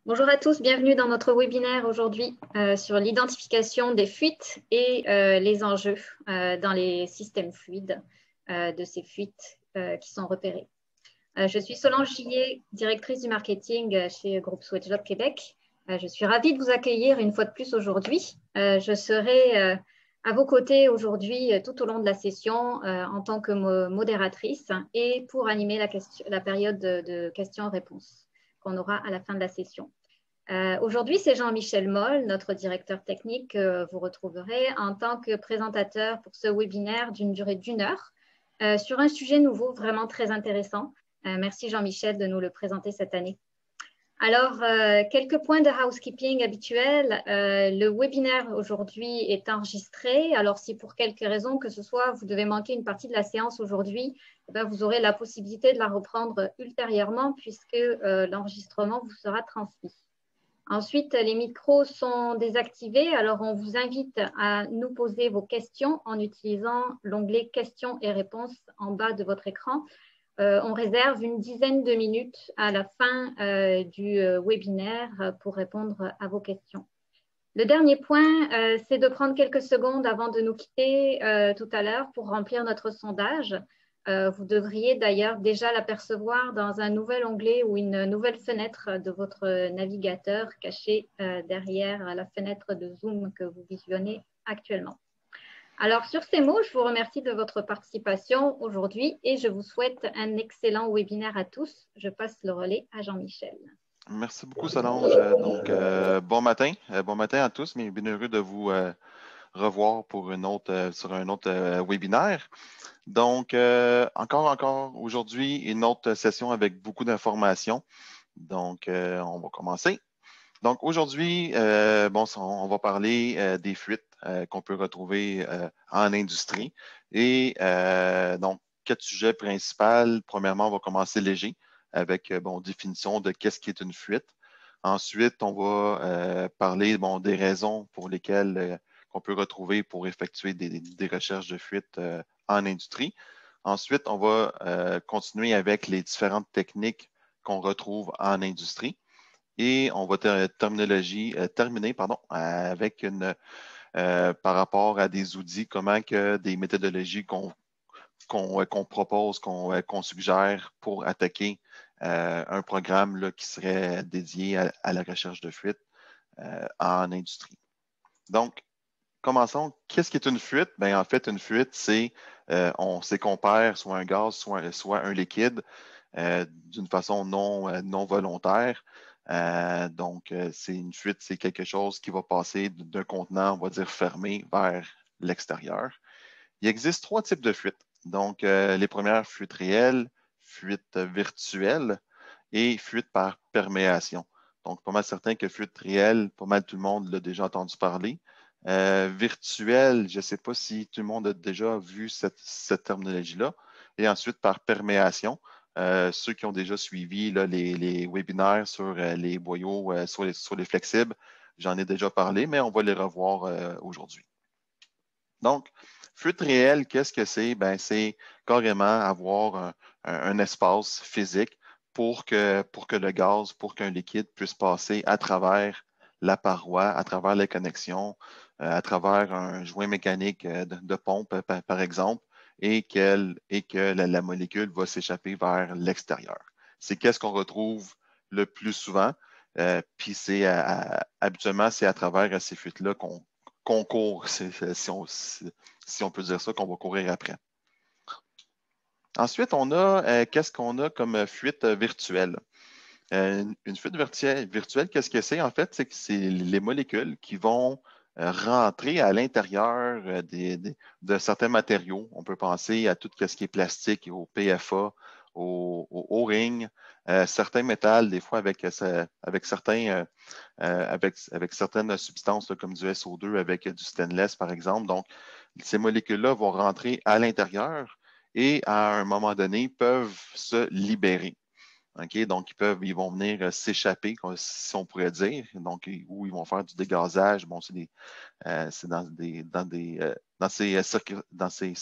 Bonjour à tous, bienvenue dans notre webinaire aujourd'hui sur l'identification des fuites et les enjeux dans les systèmes fluides de ces fuites qui sont repérées. Je suis Solange Gillet, directrice du marketing chez Groupe Swedjob Québec. Je suis ravie de vous accueillir une fois de plus aujourd'hui. Je serai à vos côtés aujourd'hui tout au long de la session en tant que modératrice et pour animer la période de questions-réponses qu'on aura à la fin de la session. Aujourd'hui, c'est Jean-Michel Moll, notre directeur technique, que vous retrouverez en tant que présentateur pour ce webinaire d'une durée d'1 heure sur un sujet nouveau vraiment très intéressant. Merci Jean-Michel de nous le présenter cette année. Alors, quelques points de housekeeping habituels. Le webinaire aujourd'hui est enregistré. Alors, si pour quelque raison que ce soit, vous devez manquer une partie de la séance aujourd'hui, vous aurez la possibilité de la reprendre ultérieurement puisque l'enregistrement vous sera transmis. Ensuite, les micros sont désactivés. Alors, on vous invite à nous poser vos questions en utilisant l'onglet questions et réponses en bas de votre écran. On réserve une dizaine de minutes à la fin du webinaire pour répondre à vos questions. Le dernier point, c'est de prendre quelques secondes avant de nous quitter tout à l'heure pour remplir notre sondage. Vous devriez d'ailleurs déjà l'apercevoir dans un nouvel onglet ou une nouvelle fenêtre de votre navigateur cachée derrière la fenêtre de Zoom que vous visionnez actuellement. Alors, sur ces mots, je vous remercie de votre participation aujourd'hui et je vous souhaite un excellent webinaire à tous. Je passe le relais à Jean-Michel. Merci beaucoup, Solange. Bon matin. Bon matin à tous, mais bien heureux de vous revoir pour sur un autre webinaire. Donc, encore aujourd'hui, une autre session avec beaucoup d'informations. Donc, on va commencer. Donc, aujourd'hui, on va parler des fuites qu'on peut retrouver en industrie. Et donc, 4 sujets principaux. Premièrement, on va commencer léger avec définition de qu'est-ce qui est une fuite. Ensuite, on va parler des raisons pour lesquelles qu'on peut retrouver pour effectuer des recherches de fuite en industrie. Ensuite, on va continuer avec les différentes techniques qu'on retrouve en industrie. Et on va terminer avec par rapport à des outils, comment que des méthodologies qu'on propose, qu'on suggère pour attaquer un programme là, qui serait dédié à la recherche de fuite en industrie. Donc, commençons. Qu'est-ce qui est une fuite? Bien, en fait, une fuite, c'est qu'on perd soit un gaz, soit un liquide d'une façon non volontaire. C'est une fuite, c'est quelque chose qui va passer d'un contenant, on va dire, fermé vers l'extérieur. Il existe 3 types de fuites. Donc, les premières, fuites réelles, fuites virtuelles et fuites par perméation. Donc, pas mal certain que fuite réelle, pas mal tout le monde l'a déjà entendu parler. Virtuelle, je ne sais pas si tout le monde a déjà vu cette terminologie-là. Et ensuite, par perméation, ceux qui ont déjà suivi là, les webinaires sur les boyaux, sur les flexibles, j'en ai déjà parlé, mais on va les revoir aujourd'hui. Donc, fuite réelle, qu'est-ce que c'est? Ben, c'est carrément avoir un espace physique pour que le gaz, pour qu'un liquide puisse passer à travers la paroi, à travers les connexions, à travers un joint mécanique de pompe, par exemple, et que la molécule va s'échapper vers l'extérieur. C'est qu'est-ce qu'on retrouve le plus souvent. Puis habituellement, c'est à travers ces fuites-là qu'on court, si on peut dire ça, qu'on va courir après. Ensuite, on a qu'est-ce qu'on a comme fuite virtuelle? Une fuite virtuelle, qu'est-ce que c'est? En fait, c'est que c'est les molécules qui vont rentrer à l'intérieur de certains matériaux. On peut penser à tout ce qui est plastique, au PFA, au O-ring, certains métals, des fois avec certaines substances là, comme du SO2 avec du stainless, par exemple. Donc, ces molécules-là vont rentrer à l'intérieur et à un moment donné peuvent se libérer. Okay? Donc, ils vont venir s'échapper, si on pourrait dire, donc, où ils vont faire du dégazage. Bon, c'est dans ces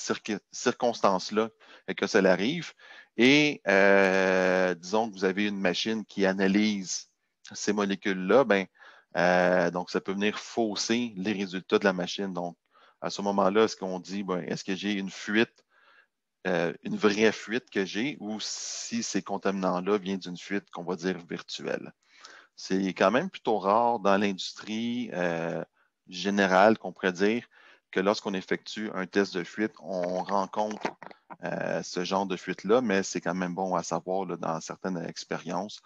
circonstances-là que cela arrive. Et disons que vous avez une machine qui analyse ces molécules-là, donc ça peut venir fausser les résultats de la machine. Donc, à ce moment-là, est-ce qu'on dit, est-ce que j'ai une fuite, une vraie fuite que j'ai, ou si ces contaminants-là viennent d'une fuite qu'on va dire virtuelle? C'est quand même plutôt rare dans l'industrie générale, qu'on pourrait dire, que lorsqu'on effectue un test de fuite, on rencontre ce genre de fuite-là, mais c'est quand même bon à savoir là, dans certaines expériences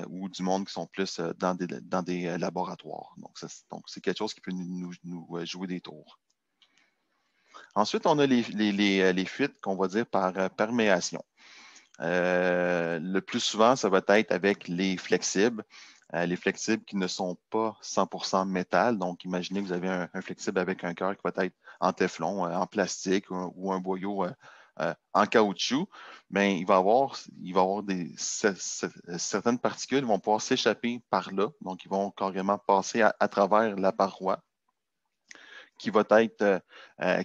ou du monde qui sont plus dans des laboratoires. Donc, c'est quelque chose qui peut nous jouer des tours. Ensuite, on a les fuites qu'on va dire par perméation. Le plus souvent, ça va être avec les flexibles. Les flexibles qui ne sont pas 100% métal. Donc, imaginez que vous avez un flexible avec un cœur qui va être en téflon, en plastique ou un boyau en caoutchouc. Mais il va y avoir certaines particules qui vont pouvoir s'échapper par là. Donc, ils vont carrément passer à travers la paroi qui va être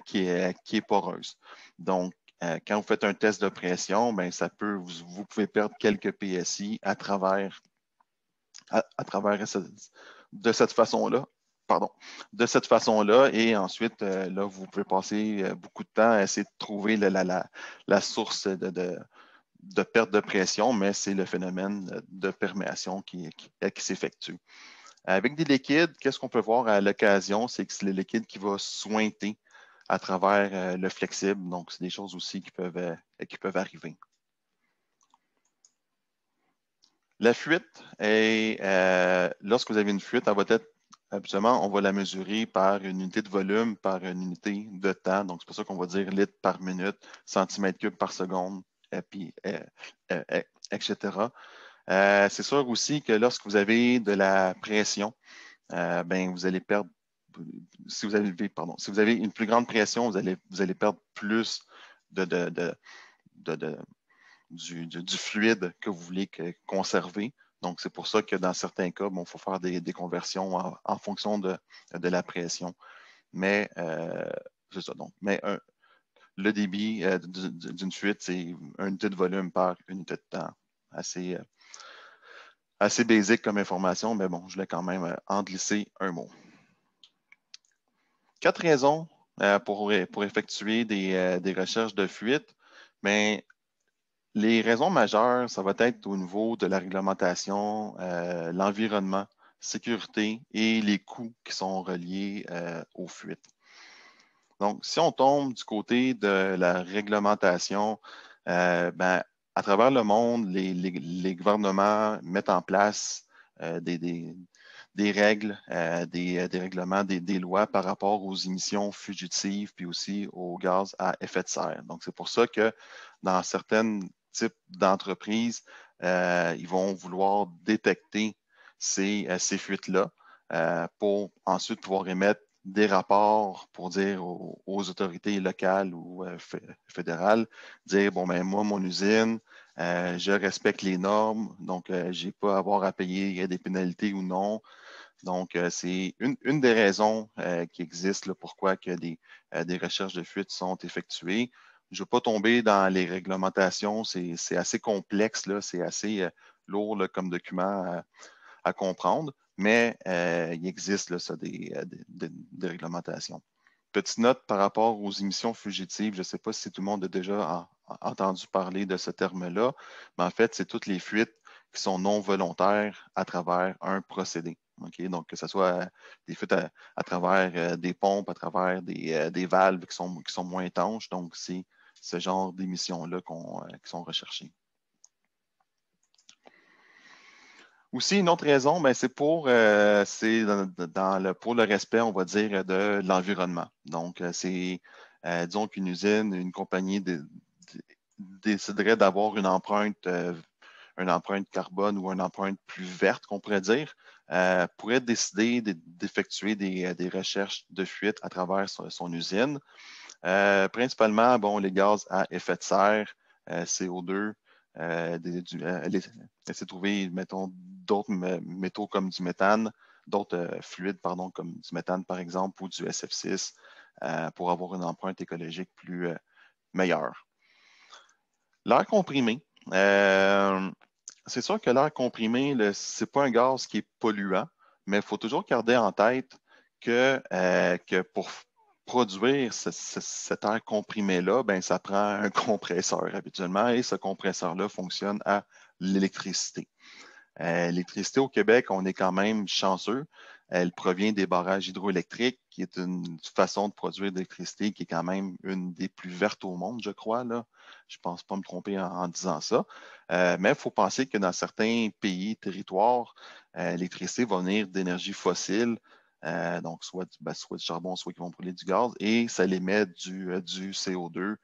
qui est poreuse. Donc, quand vous faites un test de pression, vous pouvez perdre quelques PSI à travers de cette façon-là. Pardon. De cette façon-là, et ensuite, là, vous pouvez passer beaucoup de temps à essayer de trouver la source de perte de pression, mais c'est le phénomène de perméation qui s'effectue. Avec des liquides, qu'est-ce qu'on peut voir à l'occasion? C'est que c'est le liquide qui va suinter à travers le flexible. Donc, c'est des choses aussi qui peuvent arriver. La fuite, lorsque vous avez une fuite, elle va être, habituellement, on va la mesurer par une unité de volume, par une unité de temps. Donc, c'est pour ça qu'on va dire litres par minute, centimètres cubes par seconde, etc. C'est sûr aussi que lorsque vous avez de la pression, vous allez perdre, si vous avez une plus grande pression, vous allez perdre plus du fluide que vous voulez conserver. Donc, c'est pour ça que dans certains cas, il faut faire des conversions en fonction de la pression. Mais c'est ça. Donc, le débit d'une fuite, c'est une unité de volume par unité de temps. Assez basique comme information, mais bon, je voulais quand même en glisser un mot. 4 raisons pour effectuer des recherches de fuite. Mais les raisons majeures, ça va être au niveau de la réglementation, l'environnement, sécurité et les coûts qui sont reliés aux fuites. Donc, si on tombe du côté de la réglementation, à travers le monde, les gouvernements mettent en place des règles, des règlements, des lois par rapport aux émissions fugitives, puis aussi aux gaz à effet de serre. Donc, c'est pour ça que dans certains types d'entreprises, ils vont vouloir détecter ces fuites-là pour ensuite pouvoir émettre des rapports pour dire aux autorités locales ou fédérales, dire, moi, mon usine, je respecte les normes, donc je n'ai pas à avoir à payer des pénalités ou non. Donc, c'est une des raisons qui existent là, pourquoi que des recherches de fuite sont effectuées. Je ne veux pas tomber dans les réglementations, c'est assez complexe, c'est assez lourd là, comme document à comprendre, mais il existe là, ça, des réglementations. Petite note par rapport aux émissions fugitives, je ne sais pas si tout le monde a déjà entendu parler de ce terme-là, mais en fait, c'est toutes les fuites qui sont non volontaires à travers un procédé. Okay? Donc, que ce soit des fuites à travers des pompes, à travers des valves qui sont moins étanches. Donc, c'est ce genre d'émissions-là qui sont recherchées. Aussi, une autre raison, c'est pour le respect, on va dire, de l'environnement. Donc, disons qu'une usine, une compagnie déciderait d'avoir une empreinte carbone ou une empreinte plus verte, qu'on pourrait dire, pourrait décider d'effectuer des recherches de fuite à travers son usine. Principalement, les gaz à effet de serre, CO2, essayer de trouver, mettons, d'autres métaux comme du méthane, d'autres fluides, pardon, comme du méthane, par exemple, ou du SF6, pour avoir une empreinte écologique meilleure. L'air comprimé, c'est sûr que l'air comprimé, ce n'est pas un gaz qui est polluant, mais il faut toujours garder en tête que pour produire cet air comprimé-là, ben, ça prend un compresseur habituellement et ce compresseur-là fonctionne à l'électricité. L'électricité au Québec, on est quand même chanceux. Elle provient des barrages hydroélectriques, qui est une façon de produire de l'électricité qui est quand même une des plus vertes au monde, je crois. Là. Je ne pense pas me tromper en disant ça. Mais il faut penser que dans certains pays, territoires, l'électricité va venir d'énergie fossile, donc soit du charbon, soit qui vont brûler du gaz, et ça émet du CO2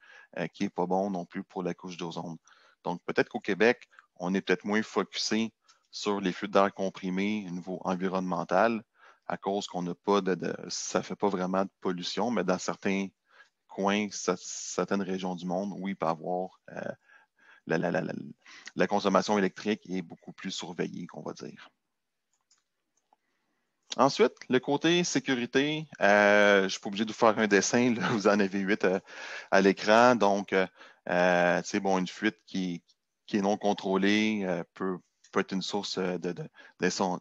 qui n'est pas bon non plus pour la couche d'ozone. Donc peut-être qu'au Québec, on est peut-être moins focusé sur les flux d'air comprimés au niveau environnemental à cause qu'on n'a pas ça ne fait pas vraiment de pollution, mais dans certains coins, certaines régions du monde, oui, il peut y avoir la consommation électrique est beaucoup plus surveillée, qu'on va dire. Ensuite, le côté sécurité, je ne suis pas obligé de vous faire un dessin, là, vous en avez 8 à l'écran. Donc, bon, une fuite qui est non contrôlée peut être une source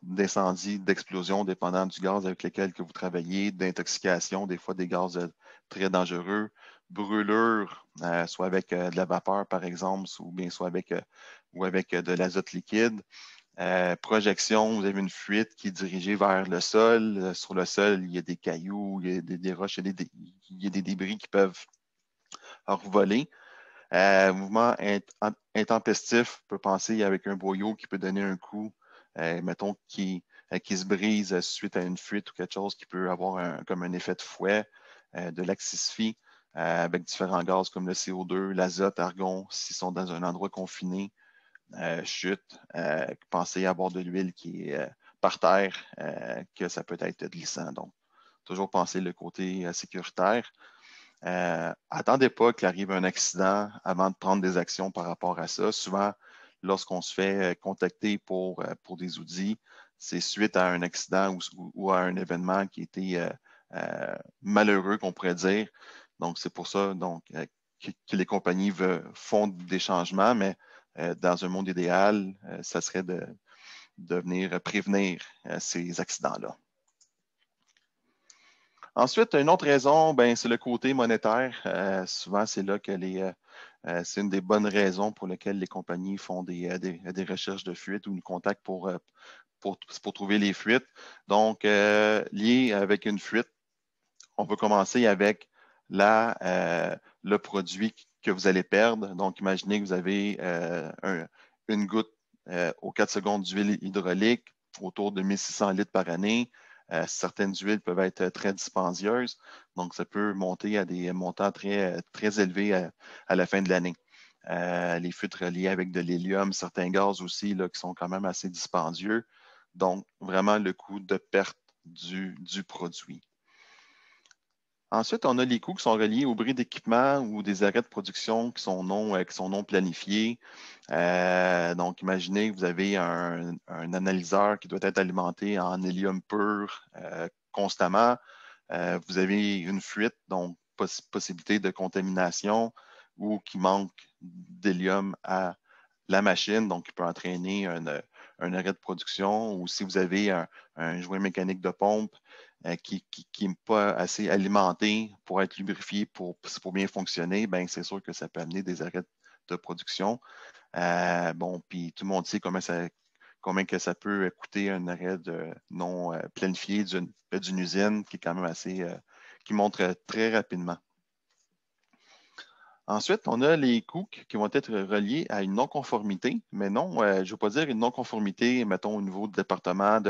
d'incendie, d'explosion, dépendant du gaz avec lequel que vous travaillez, d'intoxication, des fois des gaz très dangereux, brûlure, soit avec de la vapeur, par exemple, ou bien soit avec de l'azote liquide. Projection, vous avez une fuite qui est dirigée vers le sol. Sur le sol, il y a des cailloux, il y a des roches, il y a des débris qui peuvent revoler. Mouvement intempestif, on peut penser avec un boyau qui peut donner un coup, mettons, qui se brise suite à une fuite ou quelque chose qui peut avoir comme un effet de fouet, de l'asphyxie avec différents gaz comme le CO2, l'azote, argon, s'ils sont dans un endroit confiné. Chute, pensez à avoir de l'huile qui est par terre, que ça peut être glissant. Donc, toujours penser le côté sécuritaire. Attendez pas qu'il arrive un accident avant de prendre des actions par rapport à ça. Souvent, lorsqu'on se fait contacter pour des outils, c'est suite à un accident ou à un événement qui était malheureux, qu'on pourrait dire. Donc, c'est pour ça que les compagnies font des changements, mais dans un monde idéal, ça serait de venir prévenir ces accidents-là. Ensuite, une autre raison, ben, c'est le côté monétaire. Souvent, c'est là que c'est une des bonnes raisons pour lesquelles les compagnies font des recherches de fuite ou nous contactent pour trouver les fuites. Donc, lié avec une fuite, on peut commencer avec le produit que vous allez perdre. Donc, imaginez que vous avez une goutte aux 4 secondes d'huile hydraulique, autour de 1600 litres par année. Certaines huiles peuvent être très dispendieuses, donc ça peut monter à des montants très, très élevés à la fin de l'année. Les fuites reliées avec de l'hélium, certains gaz aussi là, qui sont quand même assez dispendieux. Donc, vraiment le coût de perte du produit. Ensuite, on a les coûts qui sont reliés au bris d'équipement ou des arrêts de production qui sont non planifiés. Donc, imaginez que vous avez un analyseur qui doit être alimenté en hélium pur constamment. Vous avez une fuite, donc possibilité de contamination ou qui manque d'hélium à la machine, donc qui peut entraîner un arrêt de production. Ou si vous avez un joint mécanique de pompe qui n'est pas assez alimenté pour être lubrifié pour bien fonctionner, ben c'est sûr que ça peut amener des arrêts de production. Bon, puis tout le monde sait combien que ça peut coûter un arrêt non planifié d'une usine qui est quand même qui montre très rapidement. Ensuite, on a les coûts qui vont être reliés à une non-conformité, mais non, je ne veux pas dire une non-conformité, mettons, au niveau du département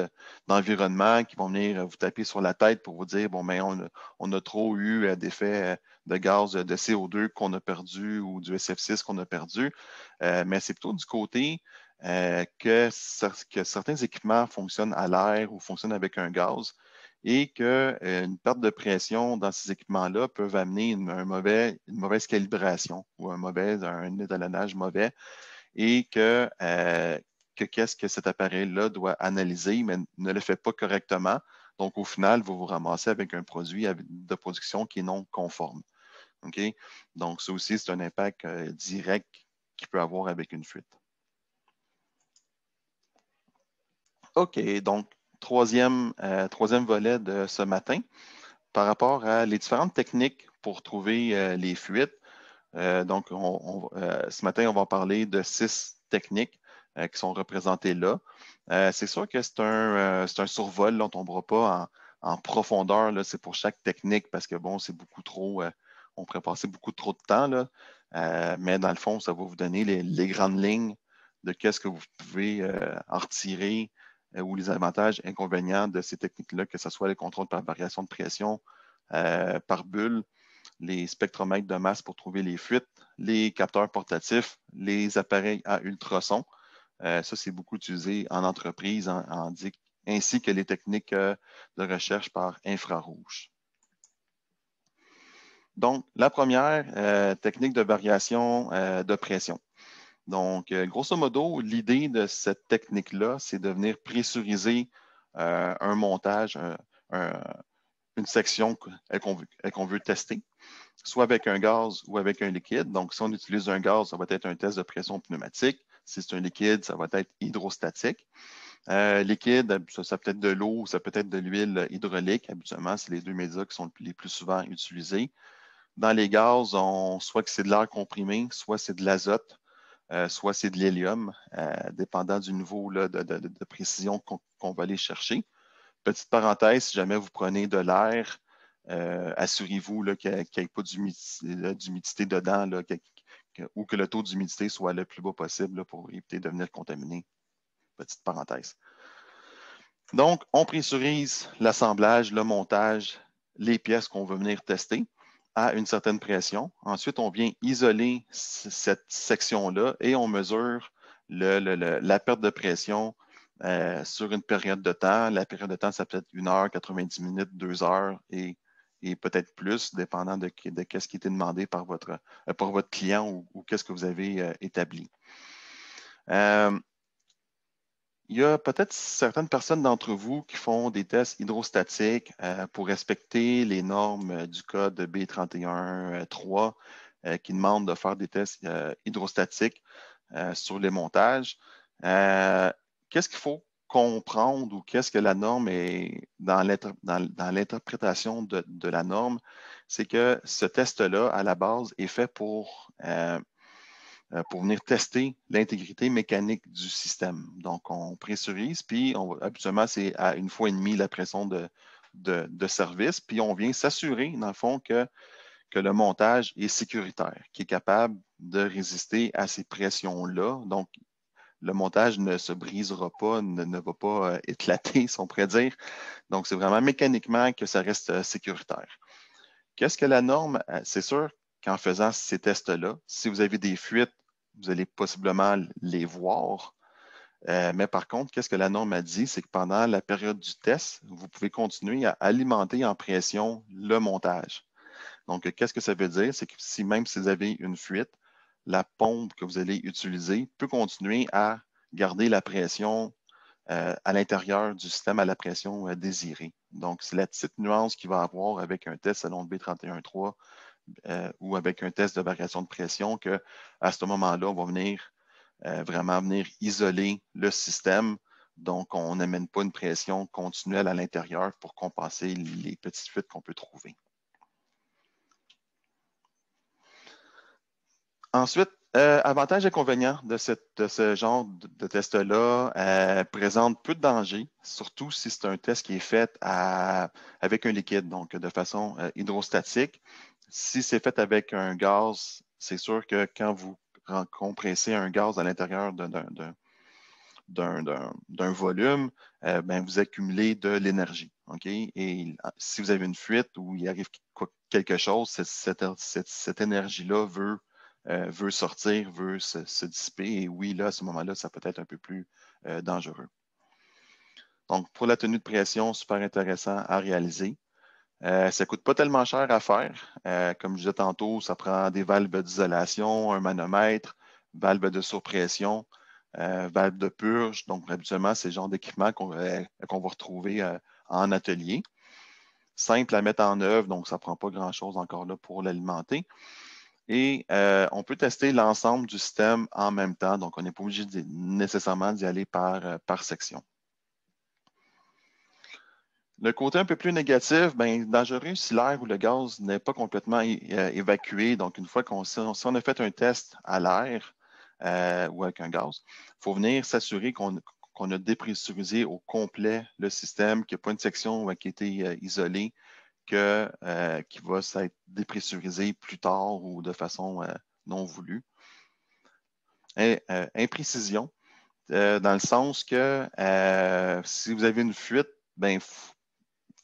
d'environnement qui vont venir vous taper sur la tête pour vous dire, bon, mais on a trop eu d'effets de gaz de CO2 qu'on a perdu ou du SF6 qu'on a perdu, mais c'est plutôt du côté que certains équipements fonctionnent à l'air ou fonctionnent avec un gaz et qu'une perte de pression dans ces équipements-là peut amener une mauvaise calibration ou un étalonnage mauvais et qu'est-ce que cet appareil-là doit analyser, mais ne le fait pas correctement. Donc, au final, vous vous ramassez avec un produit de production qui est non conforme. Okay? Donc, ça aussi, c'est un impact direct qu'il peut avoir avec une fuite. OK, donc troisième volet de ce matin, par rapport à les différentes techniques pour trouver les fuites. Donc, ce matin, on va parler de 6 techniques qui sont représentées là. C'est sûr que c'est un survol, là, on ne tombera pas en profondeur, c'est pour chaque technique parce que bon, c'est beaucoup trop, on pourrait passer beaucoup trop de temps, là. Mais dans le fond, ça va vous donner les grandes lignes de qu'est-ce que vous pouvez en retirer ou les avantages, inconvénients de ces techniques-là, que ce soit les contrôles par variation de pression, par bulle, les spectromètres de masse pour trouver les fuites, les capteurs portatifs, les appareils à ultrasons. Ça, c'est beaucoup utilisé en entreprise, ainsi que les techniques de recherche par infrarouge. Donc, la première, technique de variation de pression. Donc, grosso modo, l'idée de cette technique-là, c'est de venir pressuriser un montage, une section qu'on veut tester, soit avec un gaz ou avec un liquide. Donc, si on utilise un gaz, ça va être un test de pression pneumatique. Si c'est un liquide, ça va être hydrostatique. Liquide, ça peut être de l'eau, ça peut être de l'huile hydraulique. Habituellement, c'est les deux médias qui sont les plus souvent utilisés. Dans les gaz, soit que c'est de l'air comprimé, soit c'est de l'azote, soit c'est de l'hélium, dépendant du niveau là, de précision qu'on va aller chercher. Petite parenthèse, si jamais vous prenez de l'air, assurez-vous qu'il n'y ait pas d'humidité dedans là, ou que le taux d'humidité soit le plus bas possible là, pour éviter de venir contaminer. Petite parenthèse. Donc, on pressurise l'assemblage, le montage, les pièces qu'on veut venir tester à une certaine pression. Ensuite, on vient isoler cette section-là et on mesure la perte de pression sur une période de temps. La période de temps, ça peut être 1 heure, 90 minutes, 2 heures et peut-être plus, dépendant de ce qui était demandé par votre client ou qu'est-ce que vous avez établi. Il y a peut-être certaines personnes d'entre vous qui font des tests hydrostatiques pour respecter les normes du code B31.3 qui demandent de faire des tests hydrostatiques sur les montages. Qu'est-ce qu'il faut comprendre ou qu'est-ce que la norme est dans l'interprétation de la norme? C'est que ce test-là, à la base, est fait pour venir tester l'intégrité mécanique du système. Donc, on pressurise, puis habituellement, c'est à 1,5 fois la pression de service, puis on vient s'assurer, dans le fond, que le montage est sécuritaire, qui est capable de résister à ces pressions-là. Donc, le montage ne se brisera pas, ne va pas éclater, si on pourrait dire. Donc, c'est vraiment mécaniquement que ça reste sécuritaire. Qu'est-ce que la norme? C'est sûr qu'en faisant ces tests-là, si vous avez des fuites, vous allez possiblement les voir. Mais par contre, qu'est-ce que la norme a dit? C'est que pendant la période du test, vous pouvez continuer à alimenter en pression le montage. Donc, qu'est-ce que ça veut dire? C'est que même si vous avez une fuite, la pompe que vous allez utiliser peut continuer à garder la pression à l'intérieur du système à la pression désirée. Donc, c'est la petite nuance qu'il va avoir avec un test selon le B31.3 ou avec un test de variation de pression qu'à ce moment-là, on va vraiment venir isoler le système. Donc, on n'amène pas une pression continuelle à l'intérieur pour compenser les petites fuites qu'on peut trouver. Ensuite, avantages et inconvénients de ce genre de test-là présente peu de dangers, surtout si c'est un test qui est fait avec un liquide, donc de façon hydrostatique. Si c'est fait avec un gaz, c'est sûr que quand vous compressez un gaz à l'intérieur d'un volume, ben, vous accumulez de l'énergie. Okay? Et si vous avez une fuite ou il arrive quelque chose, cette énergie-là veut sortir, veut se dissiper. Et oui, là, à ce moment-là, ça peut être un peu plus dangereux. Donc, pour la tenue de pression, super intéressant à réaliser. Ça ne coûte pas tellement cher à faire. Comme je disais tantôt, ça prend des valves d'isolation, un manomètre, valve de surpression, valve de purge. Donc, habituellement, c'est le genre d'équipement qu'on va retrouver en atelier. Simple à mettre en œuvre, donc ça ne prend pas grand-chose encore là pour l'alimenter. Et on peut tester l'ensemble du système en même temps. Donc, on n'est pas obligé nécessairement d'y aller par section. Le côté un peu plus négatif, bien, dangereux si l'air ou le gaz n'est pas complètement évacué. Donc, une fois si on a fait un test à l'air ou avec un gaz, il faut venir s'assurer qu'on a dépressurisé au complet le système, qu'il n'y a pas une section qui a été isolée, qui va s'être dépressurisée plus tard ou de façon non voulue. Imprécision, dans le sens que si vous avez une fuite, ben,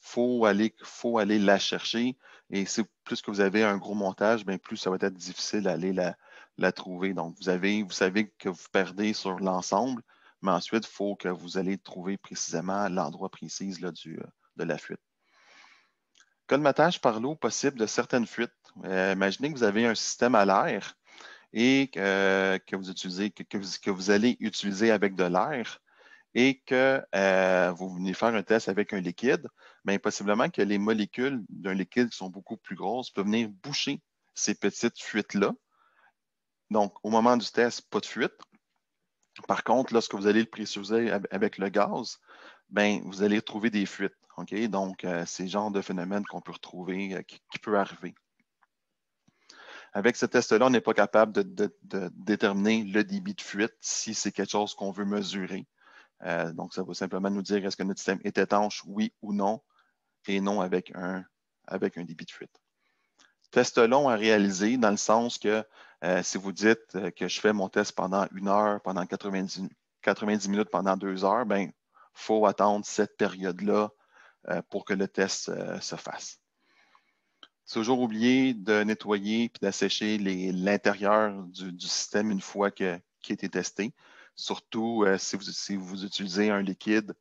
faut aller la chercher. Et plus que vous avez un gros montage, bien, plus ça va être difficile d'aller la trouver. Donc, vous savez que vous perdez sur l'ensemble, mais ensuite, il faut que vous allez trouver précisément l'endroit précis là, de la fuite. Colmatage par l'eau possible de certaines fuites. Imaginez que vous avez un système à l'air et que vous allez utiliser avec de l'air et que vous venez faire un test avec un liquide, bien, possiblement que les molécules d'un liquide qui sont beaucoup plus grosses peuvent venir boucher ces petites fuites-là. Donc, au moment du test, pas de fuite. Par contre, lorsque vous allez le pressuriser avec le gaz, bien, vous allez trouver des fuites. Okay? Donc, c'est le genre de phénomène qu'on peut retrouver, qui peut arriver. Avec ce test-là, on n'est pas capable de déterminer le débit de fuite si c'est quelque chose qu'on veut mesurer. Donc, ça va simplement nous dire est-ce que notre système est étanche, oui ou non, et non avec un débit de fuite. Test long à réaliser dans le sens que si vous dites que je fais mon test pendant 1 heure, pendant 90 minutes, pendant 2 heures, bien, il faut attendre cette période-là pour que le test se fasse. Toujours oublier de nettoyer et d'assécher l'intérieur du système une fois qu'il a été testé. Surtout si vous utilisez un liquide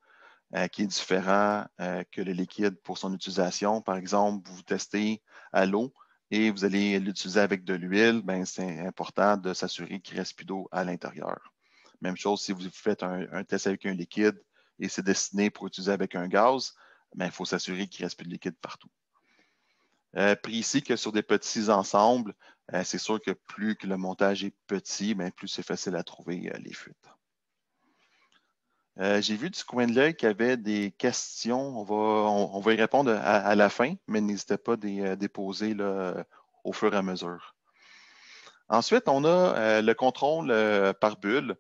qui est différent que le liquide pour son utilisation. Par exemple, vous testez à l'eau et vous allez l'utiliser avec de l'huile, ben, c'est important de s'assurer qu'il ne reste plus d'eau à l'intérieur. Même chose si vous faites un test avec un liquide et c'est destiné pour utiliser avec un gaz, ben, il faut s'assurer qu'il ne reste plus de liquide partout. Pris ici que sur des petits ensembles, c'est sûr que plus que le montage est petit, bien, plus c'est facile à trouver les fuites. J'ai vu du coin de l'œil qu'il y avait des questions. On va y répondre à la fin, mais n'hésitez pas à les poser là, au fur et à mesure. Ensuite, on a le contrôle par bulle.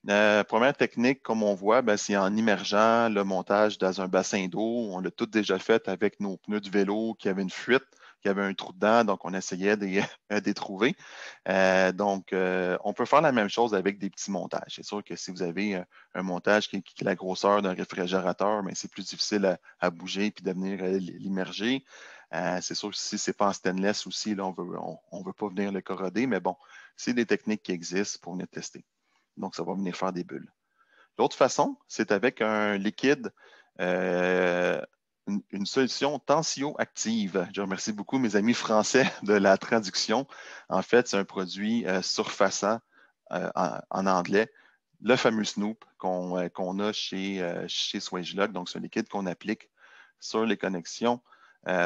Première technique, comme on voit, ben, c'est en immergeant le montage dans un bassin d'eau. On l'a tout déjà fait avec nos pneus de vélo qui avaient une fuite, qui avait un trou dedans, donc on essayait de les trouver. On peut faire la même chose avec des petits montages. C'est sûr que si vous avez un montage qui est la grosseur d'un réfrigérateur, mais c'est plus difficile à bouger et de venir l'immerger. C'est sûr que si ce n'est pas en stainless aussi, là, on ne veut pas venir le corroder, mais bon, c'est des techniques qui existent pour venir tester. Donc, ça va venir faire des bulles. L'autre façon, c'est avec un liquide, une solution tensioactive. Je remercie beaucoup mes amis français de la traduction. En fait, c'est un produit surfaçant en anglais, le fameux Snoop qu'on a chez Swagelog. Donc, c'est un liquide qu'on applique sur les connexions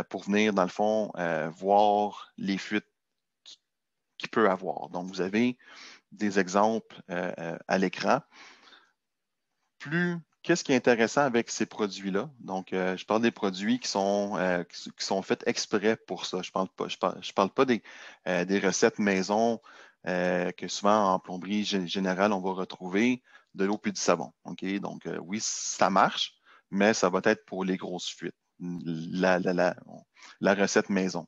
pour venir, dans le fond, voir les fuites qu'il peut avoir. Donc, vous avez des exemples à l'écran. Qu'est-ce qui est intéressant avec ces produits-là? Donc, je parle des produits qui sont faits exprès pour ça. Je ne parle pas des recettes maison que souvent en plomberie générale, on va retrouver de l'eau puis du savon. Okay? Donc, oui, ça marche, mais ça va être pour les grosses fuites. La recette maison.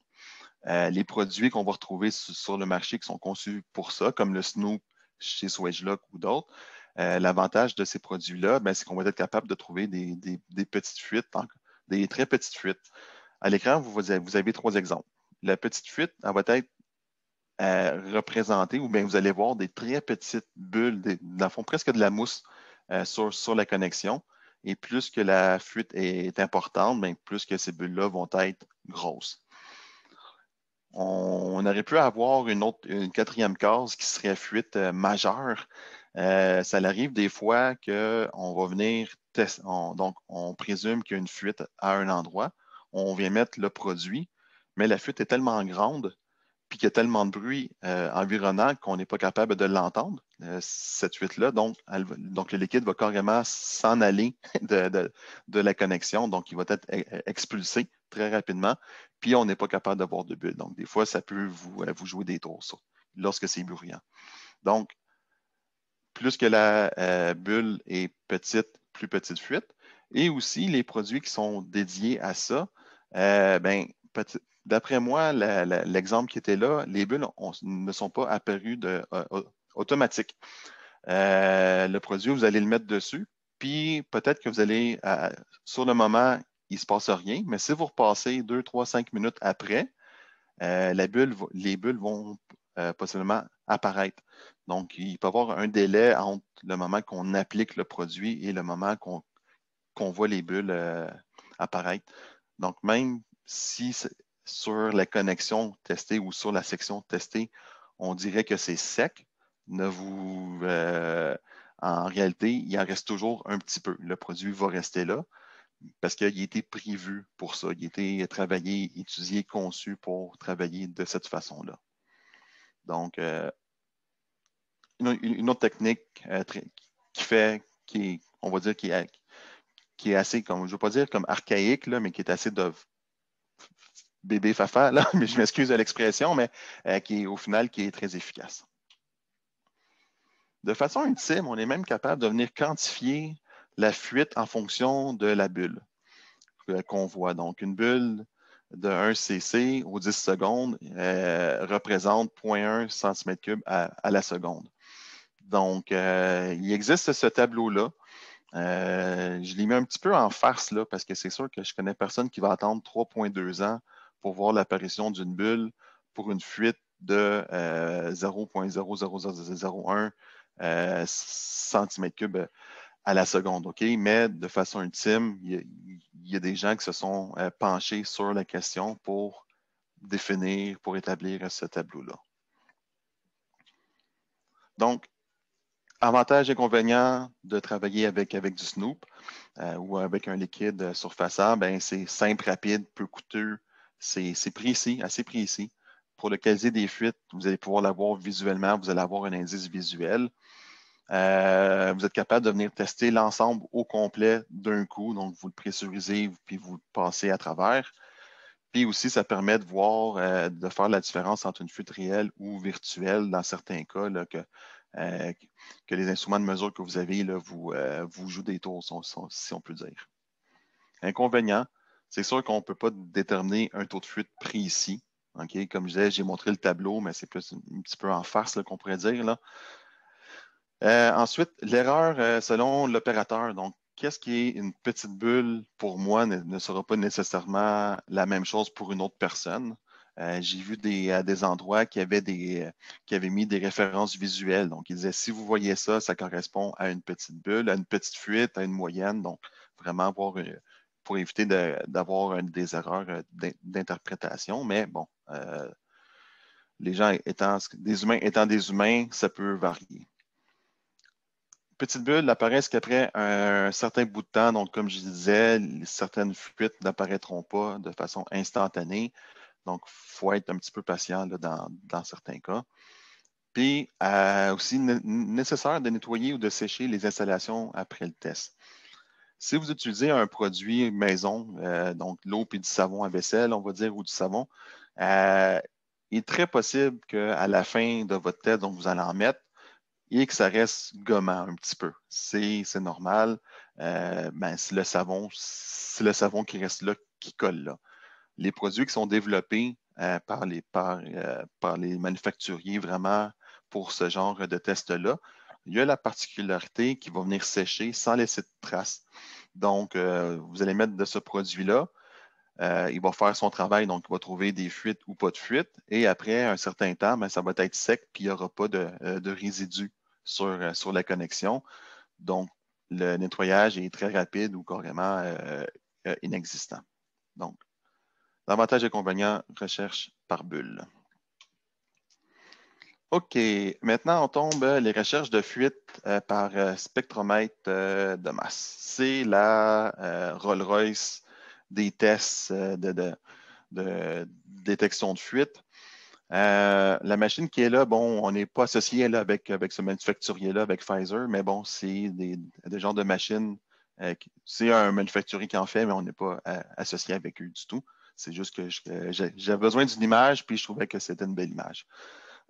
Les produits qu'on va retrouver sur le marché qui sont conçus pour ça, comme le Snoop chez Swagelog ou d'autres, l'avantage de ces produits-là, c'est qu'on va être capable de trouver des petites fuites, des très petites fuites. À l'écran, vous avez 3 exemples. La petite fuite, elle va être représentée, ou bien vous allez voir des très petites bulles, dans le fond, presque de la mousse sur la connexion. Et plus que la fuite est importante, plus que ces bulles-là vont être grosses. On aurait pu avoir une 4e case qui serait fuite majeure. Ça arrive des fois qu'on va venir tester. Donc, on présume qu'il y a une fuite à un endroit. On vient mettre le produit, mais la fuite est tellement grande puis qu'il y a tellement de bruit environnant qu'on n'est pas capable de l'entendre. cette fuite-là. Donc, le liquide va carrément s'en aller de la connexion. Donc, il va être expulsé très rapidement. Puis, on n'est pas capable d'avoir de bulle. Donc, des fois, ça peut vous jouer des tours lorsque c'est bruyant. Donc, plus que la bulle est petite, plus petite fuite. Et aussi, les produits qui sont dédiés à ça, d'après moi, l'exemple qui était là, les bulles ne sont pas apparues automatiques. Le produit, vous allez le mettre dessus, puis peut-être que vous allez, sur le moment, il ne se passe rien, mais si vous repassez 2, 3, 5 minutes après, les bulles vont possiblement apparaître. Donc, il peut y avoir un délai entre le moment qu'on applique le produit et le moment qu'on voit les bulles apparaître. Donc, même si sur la connexion testée ou sur la section testée, on dirait que c'est sec, en réalité, il en reste toujours un petit peu. Le produit va rester là parce qu'il a été prévu pour ça. Il a été travaillé, étudié, conçu pour travailler de cette façon-là. Donc, une autre technique on va dire, qui est assez, comme, je ne veux pas dire comme archaïque, là, mais qui est assez de bébé fafa, là, mais je m'excuse de l'expression, mais au final, qui est très efficace. De façon ultime, on est même capable de venir quantifier la fuite en fonction de la bulle qu'on voit. Donc, une bulle de 1 cc aux 10 secondes représente 0,1 cm3 à la seconde. Donc, il existe ce tableau-là. Je l'ai mis un petit peu en farce là, parce que c'est sûr que je connais personne qui va attendre 3,2 ans pour voir l'apparition d'une bulle pour une fuite de 0,00001 cm3 à la seconde. OK? Mais de façon ultime, il y a des gens qui se sont penchés sur la question pour pour établir ce tableau-là. Donc, avantage et inconvénient de travailler avec du Snoop ou avec un liquide surfaçable, ben, c'est simple, rapide, peu coûteux, c'est précis, assez précis. Pour localiser des fuites, vous allez pouvoir l'avoir visuellement, vous allez avoir un indice visuel. Vous êtes capable de venir tester l'ensemble au complet d'un coup, donc vous le pressurisez puis vous le passez à travers. Puis aussi, ça permet de voir, de faire la différence entre une fuite réelle ou virtuelle dans certains cas, là, que les instruments de mesure que vous avez là, vous jouent des tours, si on peut dire. Inconvénient, c'est sûr qu'on ne peut pas déterminer un taux de fuite précis. Okay? Comme je disais, j'ai montré le tableau, mais c'est plus un petit peu en farce qu'on pourrait dire, là. Ensuite, l'erreur selon l'opérateur. Donc, qu'est-ce qui est une petite bulle pour moi ne sera pas nécessairement la même chose pour une autre personne. J'ai vu des endroits qui avaient mis des références visuelles. Donc, ils disaient, si vous voyez ça, ça correspond à une petite bulle, à une petite fuite, à une moyenne. Donc, vraiment pour éviter d'avoir des erreurs d'interprétation. Mais bon, des humains étant des humains, ça peut varier. Petites bulles n'apparaissent qu'après un certain bout de temps. Donc, comme je disais, certaines fuites n'apparaîtront pas de façon instantanée. Donc, il faut être un petit peu patient là, dans certains cas. Puis, aussi nécessaire de nettoyer ou de sécher les installations après le test. Si vous utilisez un produit maison, donc l'eau et du savon à vaisselle, on va dire, ou du savon, il est très possible qu'à la fin de votre test, donc vous allez en mettre, et que ça reste gommant un petit peu. C'est normal. C'est le savon qui reste là, qui colle là. Les produits qui sont développés par les manufacturiers vraiment pour ce genre de test-là, il y a la particularité qui va venir sécher sans laisser de traces. Donc, vous allez mettre de ce produit-là. Il va faire son travail, donc il va trouver des fuites ou pas de fuites. Et après un certain temps, ça va être sec, puis il n'y aura pas de résidus sur la connexion. Donc, le nettoyage est très rapide ou carrément inexistant. Donc, l'avantage et inconvénient, recherche par bulle. OK, maintenant on tombe les recherches de fuite par spectromètre de masse. C'est la Rolls-Royce des tests de détection de fuite. La machine qui est là, bon, on n'est pas associé là, avec ce manufacturier-là, avec Pfizer, mais bon, c'est des genres de machines. C'est un manufacturier qui en fait, mais on n'est pas associé avec eux du tout. C'est juste que j'avais besoin d'une image, puis je trouvais que c'était une belle image.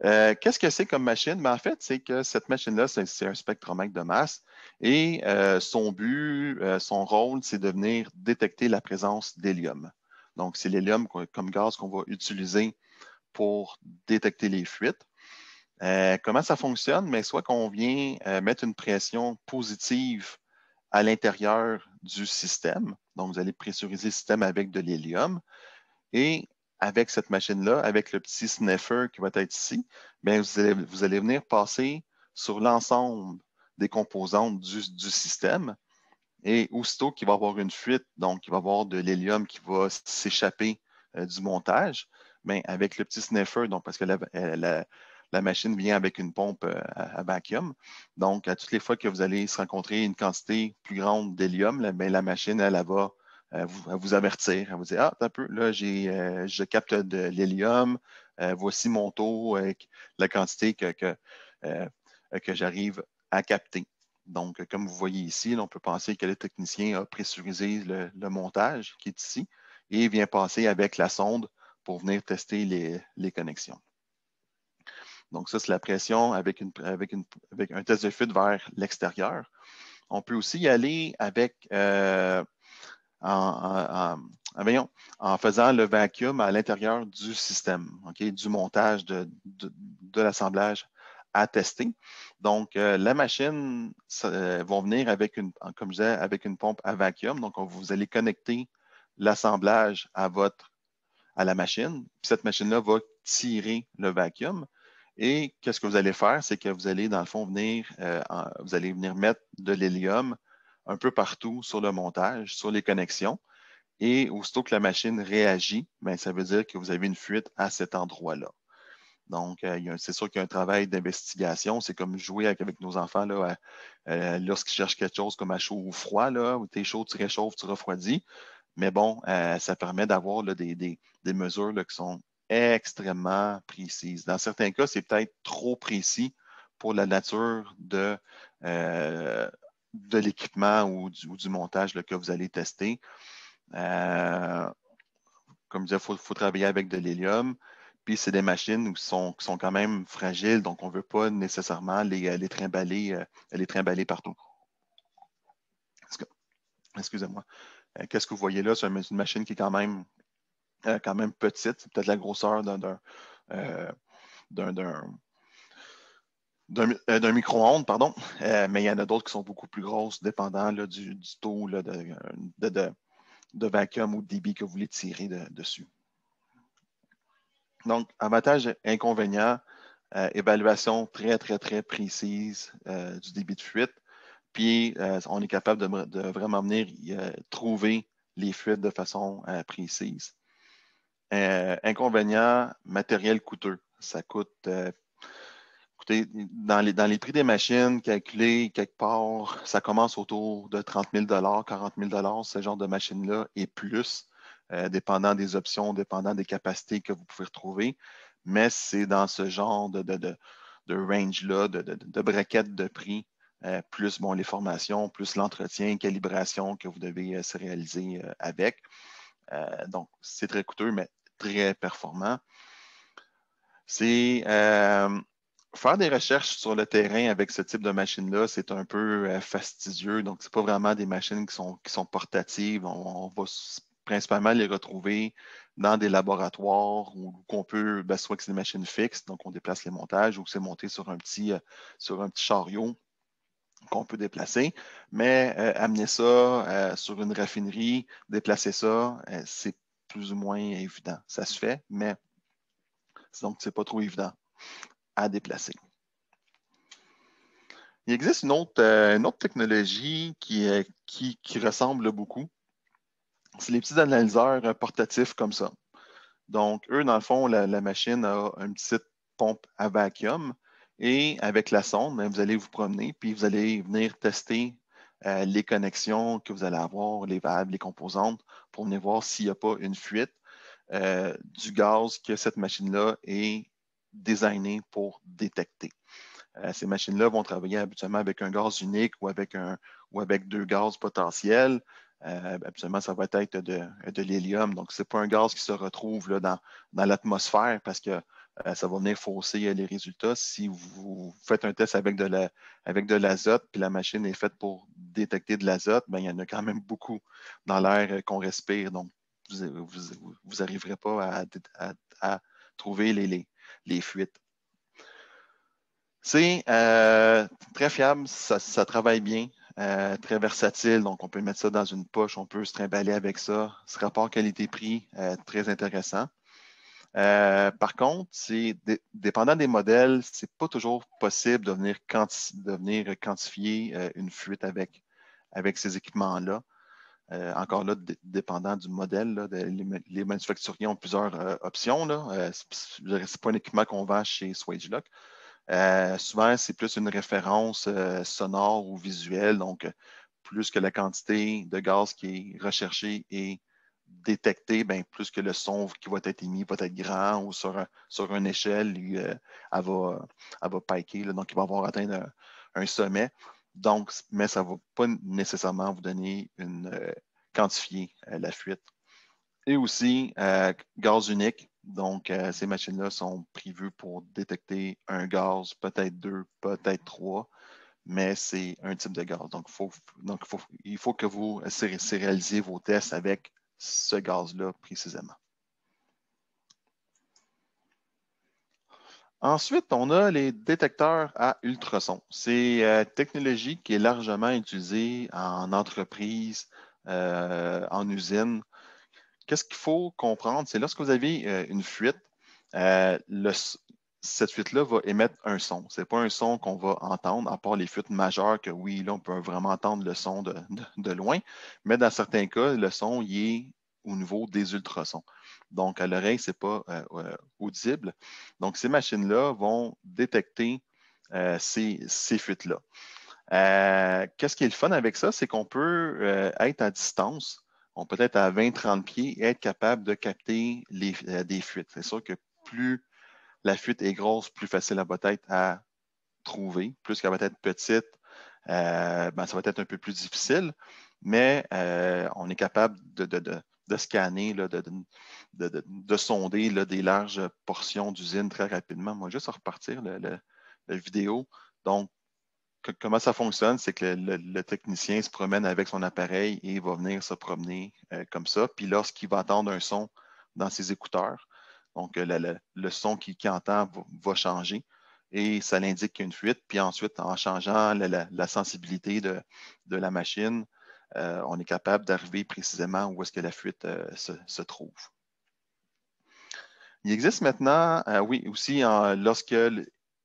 Qu'est-ce que c'est comme machine? Ben, en fait, c'est que cette machine-là, c'est un spectromètre de masse et son but, son rôle, c'est de venir détecter la présence d'hélium. Donc, c'est l'hélium comme gaz qu'on va utiliser pour détecter les fuites. Comment ça fonctionne? Mais soit qu'on vient mettre une pression positive à l'intérieur du système. Donc, vous allez pressuriser le système avec de l'hélium. Et avec cette machine-là, avec le petit sniffer qui va être ici, bien, vous allez venir passer sur l'ensemble des composantes du système. Et aussitôt qu'il va y avoir une fuite, donc il va y avoir de l'hélium qui va s'échapper du montage, bien, avec le petit sniffer, donc parce que la machine vient avec une pompe à vacuum. Donc, à toutes les fois que vous allez se rencontrer une quantité plus grande d'hélium, la machine, elle va vous avertir. Elle vous dire, ah, un peu, là, je capte de l'hélium, voici mon taux, la quantité que j'arrive à capter. Donc, comme vous voyez ici, là, on peut penser que le technicien a pressurisé le montage qui est ici et vient passer avec la sonde pour venir tester les connexions. Donc, ça, c'est la pression avec un test de fuite vers l'extérieur. On peut aussi y aller avec en faisant le vacuum à l'intérieur du système, okay, du montage de l'assemblage à tester. Donc, la machine va venir avec comme je disais, avec une pompe à vacuum. Donc, vous allez connecter l'assemblage à la machine. Puis cette machine-là va tirer le vacuum. Et qu'est-ce que vous allez faire? C'est que vous allez, dans le fond, vous allez venir mettre de l'hélium un peu partout sur le montage, sur les connexions. Et aussitôt que la machine réagit, bien, ça veut dire que vous avez une fuite à cet endroit-là. Donc, c'est sûr qu'il y a un travail d'investigation. C'est comme jouer avec nos enfants là, lorsqu'ils cherchent quelque chose comme à chaud ou froid, là, où tu es chaud, tu réchauffes, tu refroidis. Mais bon, ça permet d'avoir des mesures là, qui sont extrêmement précises. Dans certains cas, c'est peut-être trop précis pour la nature de l'équipement ou du montage là, que vous allez tester. Comme je disais, il faut travailler avec de l'hélium. Puis, c'est des machines qui sont quand même fragiles, donc on ne veut pas nécessairement les trimballer partout. Excusez-moi. Qu'est-ce que vous voyez là? C'est une machine qui est quand même petite. C'est peut-être la grosseur d'un micro-ondes, pardon. Mais il y en a d'autres qui sont beaucoup plus grosses, dépendant là, du taux là, de vacuum ou de débit que vous voulez tirer dessus. Donc, avantage et inconvénient, évaluation très, très, très précise du débit de fuite. Puis, on est capable de vraiment venir trouver les fuites de façon précise. Inconvénient, matériel coûteux. Ça coûte, écoutez, dans les prix des machines, calculés quelque part, ça commence autour de 30 000 40 000 ce genre de machine-là, et plus, dépendant des options, dépendant des capacités que vous pouvez retrouver. Mais c'est dans ce genre de range-là, de braquettes de prix, plus bon, les formations, plus l'entretien, calibration que vous devez se réaliser avec. Donc, c'est très coûteux, mais très performant. C'est faire des recherches sur le terrain avec ce type de machine-là, c'est un peu fastidieux. Donc, ce n'est pas vraiment des machines qui sont portatives. On va principalement les retrouver dans des laboratoires où qu'on peut, soit que c'est des machines fixes, donc on déplace les montages, ou que c'est monté sur un petit chariot qu'on peut déplacer. Mais amener ça sur une raffinerie, déplacer ça, c'est plus ou moins évident. Ça se fait, mais donc c'est pas trop évident à déplacer. Il existe une autre technologie qui ressemble beaucoup. C'est les petits analyseurs portatifs comme ça. Donc, eux, dans le fond, la machine a une petite pompe à vacuum et avec la sonde, vous allez vous promener puis vous allez venir tester les connexions que vous allez avoir, les valves, les composantes pour venir voir s'il n'y a pas une fuite. du gaz que cette machine-là est designée pour détecter. Ces machines-là vont travailler habituellement avec un gaz unique ou avec deux gaz potentiels. Habituellement, ça va être de l'hélium. Donc, ce n'est pas un gaz qui se retrouve là, dans l'atmosphère parce que ça va venir fausser les résultats. Si vous faites un test avec de l'azote, puis la machine est faite pour détecter de l'azote, ben, il y en a quand même beaucoup dans l'air qu'on respire. Donc, vous n'arriverez pas à trouver les fuites. C'est très fiable, ça travaille bien, très versatile, donc on peut mettre ça dans une poche, on peut se trimballer avec ça. Ce rapport qualité-prix, très intéressant. Par contre, dépendant des modèles, c'est pas toujours possible de venir quantifier une fuite avec ces équipements-là. Encore là, dépendant du modèle, là, les manufacturiers ont plusieurs options. Ce n'est pas un équipement qu'on vend chez Swagelok. Souvent, c'est plus une référence sonore ou visuelle, donc plus que la quantité de gaz qui est recherchée et détectée, bien, plus que le son qui va être émis va être grand ou sur une échelle, elle va piker, là, donc il va avoir atteint un sommet. Donc, mais ça ne va pas nécessairement vous donner quantifier la fuite. Et aussi, gaz unique. Donc, ces machines-là sont prévues pour détecter un gaz, peut-être deux, peut-être trois, mais c'est un type de gaz. Donc, il faut que vous réalisiez vos tests avec ce gaz-là précisément. Ensuite, on a les détecteurs à ultrasons. C'est une technologie qui est largement utilisée en entreprise, en usine. Qu'est-ce qu'il faut comprendre? C'est lorsque vous avez une fuite, cette fuite-là va émettre un son. Ce n'est pas un son qu'on va entendre, à part les fuites majeures que oui, là, on peut vraiment entendre le son de loin, mais dans certains cas, le son il est au niveau des ultrasons. Donc, à l'oreille, ce n'est pas audible. Donc, ces machines-là vont détecter ces fuites-là. Qu'est-ce qui est le fun avec ça? C'est qu'on peut être à distance. On peut être à 20-30 pieds et être capable de capter des fuites. C'est sûr que plus la fuite est grosse, plus facile elle va être à trouver. Plus qu'elle va être petite, ben, ça va être un peu plus difficile, mais on est capable de scanner, là, de sonder là, des larges portions d'usine très rapidement. Moi, juste repartir la vidéo. Donc, comment ça fonctionne, c'est que le technicien se promène avec son appareil et il va venir se promener comme ça. Puis lorsqu'il va entendre un son dans ses écouteurs, donc le son qu'il entend va changer et ça l'indique qu'il y a une fuite. Puis ensuite, en changeant la sensibilité de la machine, on est capable d'arriver précisément où est-ce que la fuite se trouve. Il existe maintenant, oui, aussi,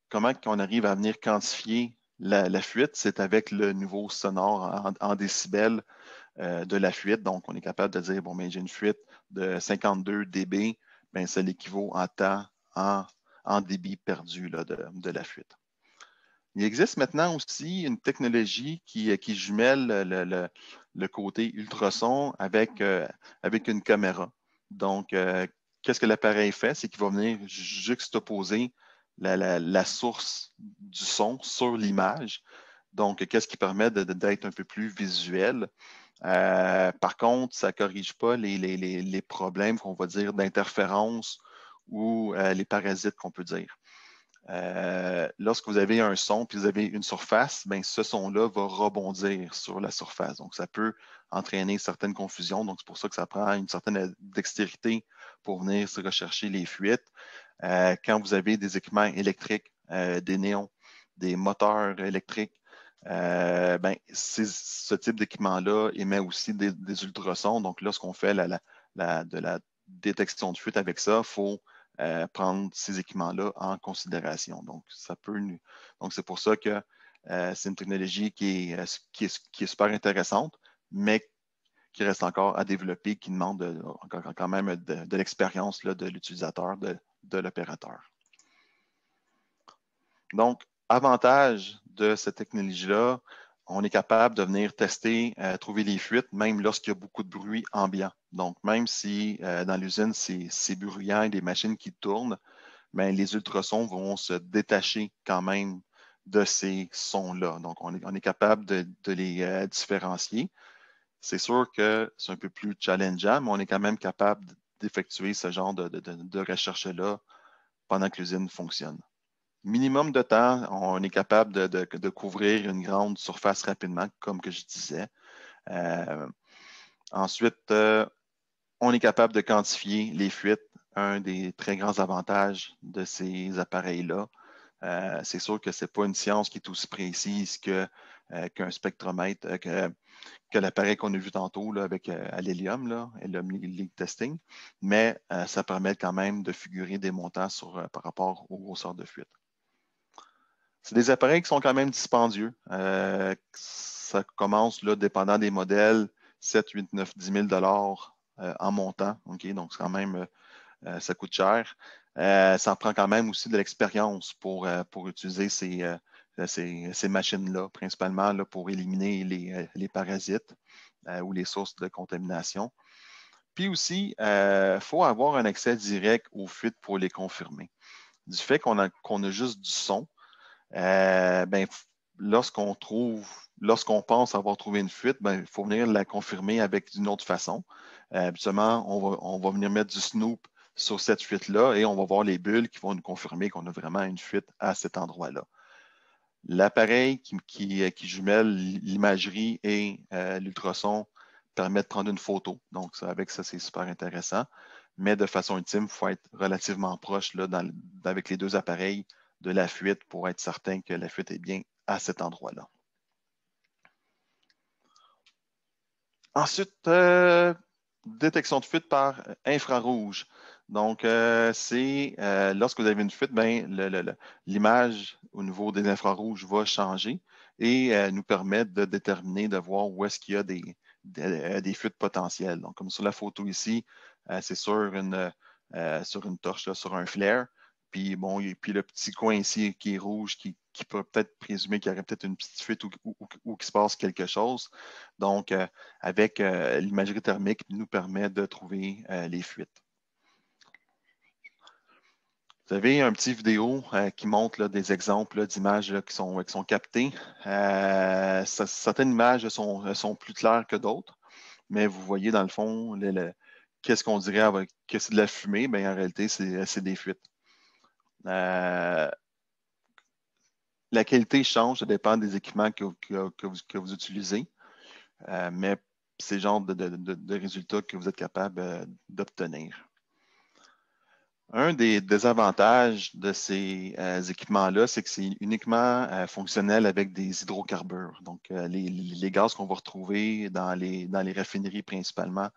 comment on arrive à venir quantifier la fuite, c'est avec le niveau sonore en décibels de la fuite. Donc, on est capable de dire, bon, mais j'ai une fuite de 52 dB, bien, ça l'équivaut en temps, en débit perdu là, de la fuite. Il existe maintenant aussi une technologie qui jumelle le côté ultrason avec une caméra. Donc, qu'est-ce que l'appareil fait? C'est qu'il va venir juxtaposer la source du son sur l'image. Donc, qu'est-ce qui permet d'être un peu plus visuel? Par contre, ça ne corrige pas les problèmes qu'on va dire d'interférence ou les parasites qu'on peut dire. Lorsque vous avez un son puis vous avez une surface, bien, ce son-là va rebondir sur la surface. Donc, ça peut entraîner certaines confusions. Donc, c'est pour ça que ça prend une certaine dextérité pour venir se rechercher les fuites. Quand vous avez des équipements électriques, des néons, des moteurs électriques, ben, ce type d'équipement-là émet aussi des ultrasons. Donc, lorsqu'on fait de la détection de fuite avec ça, il faut prendre ces équipements-là en considération. Donc, c'est pour ça que c'est une technologie qui est super intéressante, mais qui reste encore à développer, qui demande quand même de l'expérience de l'utilisateur, de l'opérateur. Donc, avantage de cette technologie-là, on est capable de venir tester, trouver les fuites, même lorsqu'il y a beaucoup de bruit ambiant. Donc, même si dans l'usine, c'est bruyant et des machines qui tournent, bien, les ultrasons vont se détacher quand même de ces sons-là. Donc, on est capable de les différencier. C'est sûr que c'est un peu plus challengeant, mais on est quand même capable d'effectuer ce genre de recherche-là pendant que l'usine fonctionne. Minimum de temps, on est capable de couvrir une grande surface rapidement, comme que je disais. Ensuite, on est capable de quantifier les fuites, un des très grands avantages de ces appareils-là. C'est sûr que ce n'est pas une science qui est aussi précise qu'un spectromètre, que l'appareil qu'on a vu tantôt là, avec à l'hélium, l'hélium leak testing, mais ça permet quand même de figurer des montants par rapport aux grosseurs de fuite. C'est des appareils qui sont quand même dispendieux. Ça commence, là, dépendant des modèles, 7, 8, 9, 10 000 en montant. Okay? Donc, quand même, ça coûte cher. Ça en prend quand même aussi de l'expérience pour utiliser ces machines-là, principalement là, pour éliminer les parasites ou les sources de contamination. Puis aussi, il faut avoir un accès direct aux fuites pour les confirmer. Du fait qu'on a juste du son, ben, lorsqu'on pense avoir trouvé une fuite, ben, il faut venir la confirmer avec d'une autre façon. Habituellement, on va venir mettre du Snoop sur cette fuite-là et on va voir les bulles qui vont nous confirmer qu'on a vraiment une fuite à cet endroit-là. L'appareil qui jumelle l'imagerie et l'ultrason permet de prendre une photo. Donc, avec ça, c'est super intéressant. Mais de façon ultime, il faut être relativement proche là, avec les deux appareils de la fuite pour être certain que la fuite est bien à cet endroit-là. Ensuite, détection de fuite par infrarouge. Donc, c'est lorsque vous avez une fuite, ben, l'image au niveau des infrarouges va changer et nous permettre de déterminer, de voir où est-ce qu'il y a des fuites potentielles. Donc, comme sur la photo ici, c'est sur une torche, là, sur un flare. Puis, bon, et puis le petit coin ici qui est rouge, qui peut peut-être présumer qu'il y aurait peut-être une petite fuite ou qu'il se passe quelque chose. Donc, avec l'imagerie thermique, nous permet de trouver les fuites. Vous avez un petit vidéo qui montre là, des exemples d'images qui sont captées. Certaines images sont plus claires que d'autres, mais vous voyez dans le fond, qu'est-ce qu'on dirait que c'est de la fumée? Bien, en réalité, c'est des fuites. La qualité change, ça dépend des équipements que vous utilisez, mais c'est le genre de résultats que vous êtes capable d'obtenir. Un des désavantages de ces équipements-là, c'est que c'est uniquement fonctionnel avec des hydrocarbures. Donc, les gaz qu'on va retrouver dans les raffineries principalement.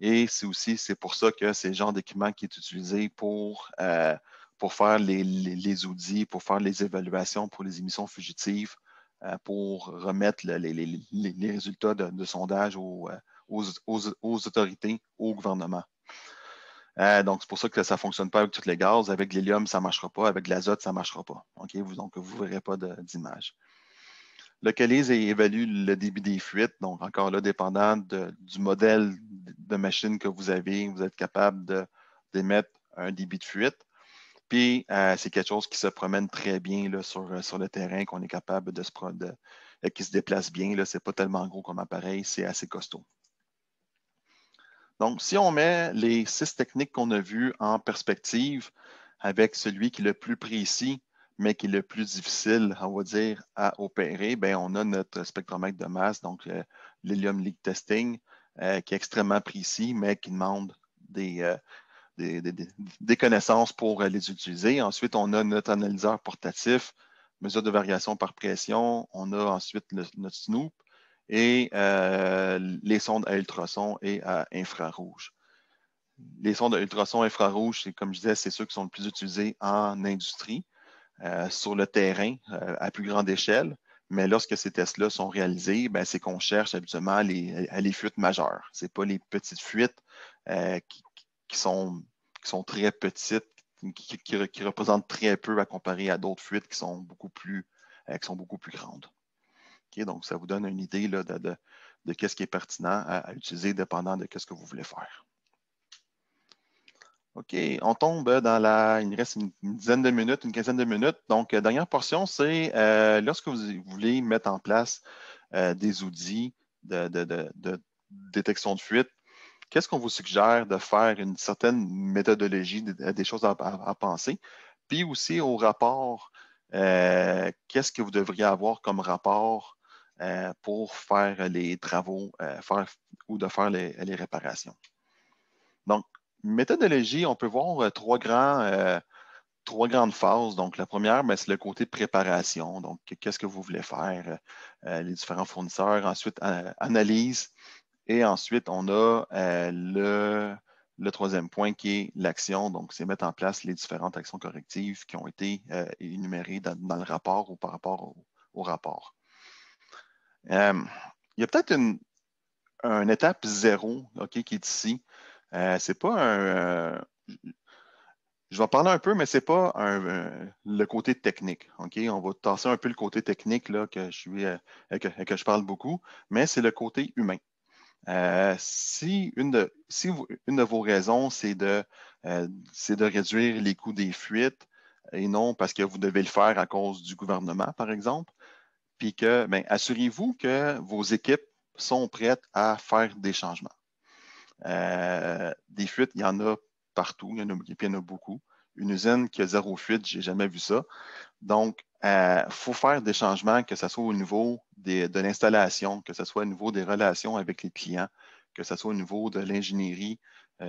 Et c'est pour ça que c'est le genre d'équipement qui est utilisé pour faire les audits, pour faire les évaluations pour les émissions fugitives, pour remettre les résultats de sondage aux autorités, au gouvernement. Donc, c'est pour ça que ça ne fonctionne pas avec tous les gaz. Avec l'hélium, ça ne marchera pas. Avec l'azote, ça ne marchera pas. Okay? Donc, vous ne verrez pas d'image. Localise et évalue le débit des fuites. Donc, encore là, dépendant du modèle de machine que vous avez, vous êtes capable d'émettre un débit de fuite. Puis, c'est quelque chose qui se promène très bien là, sur le terrain, qu'on est capable qui se déplace bien. Ce n'est pas tellement gros comme appareil, c'est assez costaud. Donc, si on met les 6 techniques qu'on a vues en perspective avec celui qui est le plus précis, mais qui est le plus difficile, on va dire, à opérer, bien, on a notre spectromètre de masse, donc l'hélium leak testing, qui est extrêmement précis, mais qui demande des connaissances pour les utiliser. Ensuite, on a notre analyseur portatif, mesure de variation par pression. On a ensuite notre Snoop et les sondes à ultrasons et à infrarouge. Les sondes à ultrasons infrarouge, comme je disais, c'est ceux qui sont le plus utilisés en industrie, sur le terrain, à plus grande échelle. Mais lorsque ces tests-là sont réalisés, ben, c'est qu'on cherche habituellement les fuites majeures. Ce n'est pas les petites fuites qui sont très petites, qui représentent très peu à comparer à d'autres fuites qui sont beaucoup plus grandes. Okay? Donc, ça vous donne une idée là, de qu'est-ce qui est pertinent à utiliser dépendant de ce que vous voulez faire. OK, on tombe il nous reste une dizaine de minutes, une quinzaine de minutes. Donc, dernière portion, c'est lorsque vous voulez mettre en place des outils de détection de fuite, qu'est-ce qu'on vous suggère de faire une certaine méthodologie, des choses à penser? Puis aussi au rapport, qu'est-ce que vous devriez avoir comme rapport pour faire les travaux ou de faire les réparations? Donc, méthodologie, on peut voir trois grandes phases. Donc, la première, c'est le côté préparation. Donc, qu'est-ce que vous voulez faire, les différents fournisseurs. Ensuite, analyse. Et ensuite, on a le troisième point qui est l'action. Donc, c'est mettre en place les différentes actions correctives qui ont été énumérées dans le rapport ou par rapport au rapport. Il y a peut-être une étape zéro, OK, qui est ici. C'est pas je vais en parler un peu, mais ce n'est pas le côté technique. OK? On va tasser un peu le côté technique là, que je parle beaucoup, mais c'est le côté humain. Si une de vos raisons, c'est de réduire les coûts des fuites et non parce que vous devez le faire à cause du gouvernement, par exemple, puis que, assurez-vous que vos équipes sont prêtes à faire des changements. Des fuites, il y en a partout, il y en a beaucoup. Une usine qui a zéro fuite, je n'ai jamais vu ça. Donc, il faut faire des changements, que ce soit au niveau de l'installation, que ce soit au niveau des relations avec les clients, que ce soit au niveau de l'ingénierie,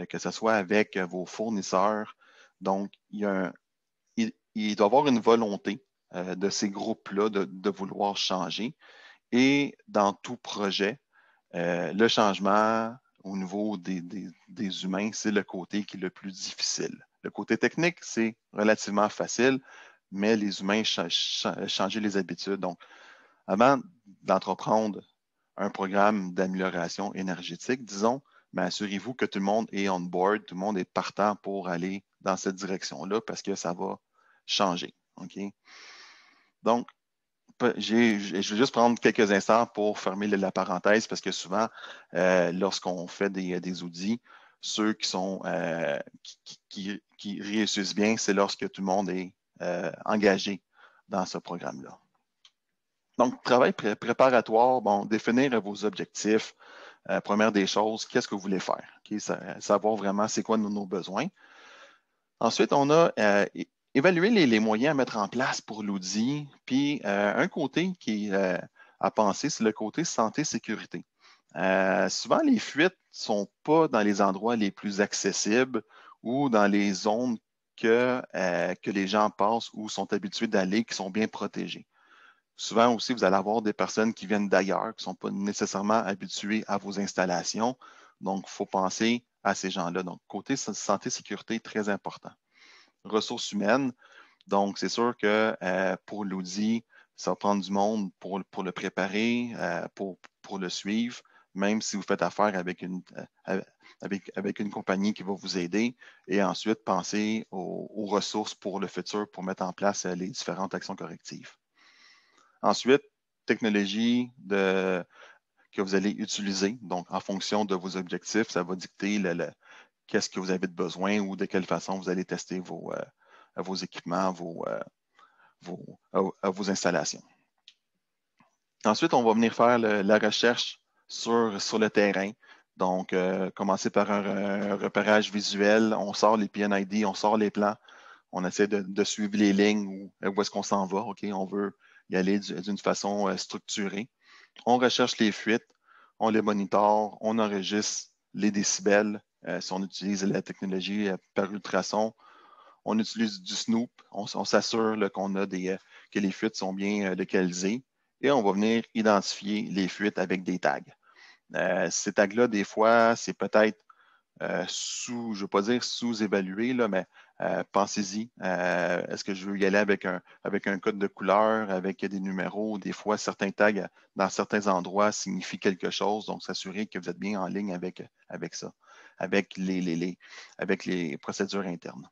que ce soit avec vos fournisseurs. Donc, il doit y avoir une volonté de ces groupes-là de vouloir changer. Et dans tout projet, le changement au niveau des humains, c'est le côté qui est le plus difficile. Le côté technique, c'est relativement facile, mais les humains changer les habitudes. Donc, avant d'entreprendre un programme d'amélioration énergétique, disons, assurez-vous que tout le monde est on board, tout le monde est partant pour aller dans cette direction-là parce que ça va changer. OK? Donc, je vais juste prendre quelques instants pour fermer la parenthèse parce que souvent, lorsqu'on fait des outils, ceux qui réussissent bien, c'est lorsque tout le monde est engagé dans ce programme-là. Donc, travail préparatoire, définir vos objectifs. Première des choses, qu'est-ce que vous voulez faire? Okay? Savoir vraiment c'est quoi nos besoins. Ensuite, on a évaluer les moyens à mettre en place pour l'outil. Puis, un côté qui est à penser, c'est le côté santé-sécurité. Souvent, les fuites ne sont pas dans les endroits les plus accessibles ou dans les zones que les gens passent ou sont habitués d'aller, qui sont bien protégées. Souvent aussi, vous allez avoir des personnes qui viennent d'ailleurs, qui ne sont pas nécessairement habituées à vos installations. Donc, il faut penser à ces gens-là. Donc, côté santé-sécurité, très important. Ressources humaines, donc c'est sûr que pour l'audit, ça va prendre du monde pour le préparer, pour le suivre, même si vous faites affaire avec une compagnie qui va vous aider. Et ensuite, penser aux ressources pour le futur pour mettre en place les différentes actions correctives. Ensuite, technologie que vous allez utiliser. Donc, en fonction de vos objectifs, ça va dicter qu'est-ce que vous avez de besoin ou de quelle façon vous allez tester vos équipements, vos installations. Ensuite, on va venir faire la recherche sur le terrain. Donc, commencer par un repérage visuel. On sort les PNID, on sort les plans. On essaie de suivre les lignes où est-ce qu'on s'en va. OK, on veut y aller d'une façon structurée. On recherche les fuites, on les monitore, on enregistre les décibels. Si on utilise la technologie par ultrason, on utilise du Snoop. On s'assure que les fuites sont bien localisées et on va venir identifier les fuites avec des tags. Ces tags-là, des fois, c'est peut-être je ne veux pas dire sous-évalué, mais pensez-y. Est-ce que je veux y aller avec un code de couleur, avec des numéros? Des fois, certains tags dans certains endroits signifient quelque chose, donc s'assurer que vous êtes bien en ligne avec ça, avec les procédures internes.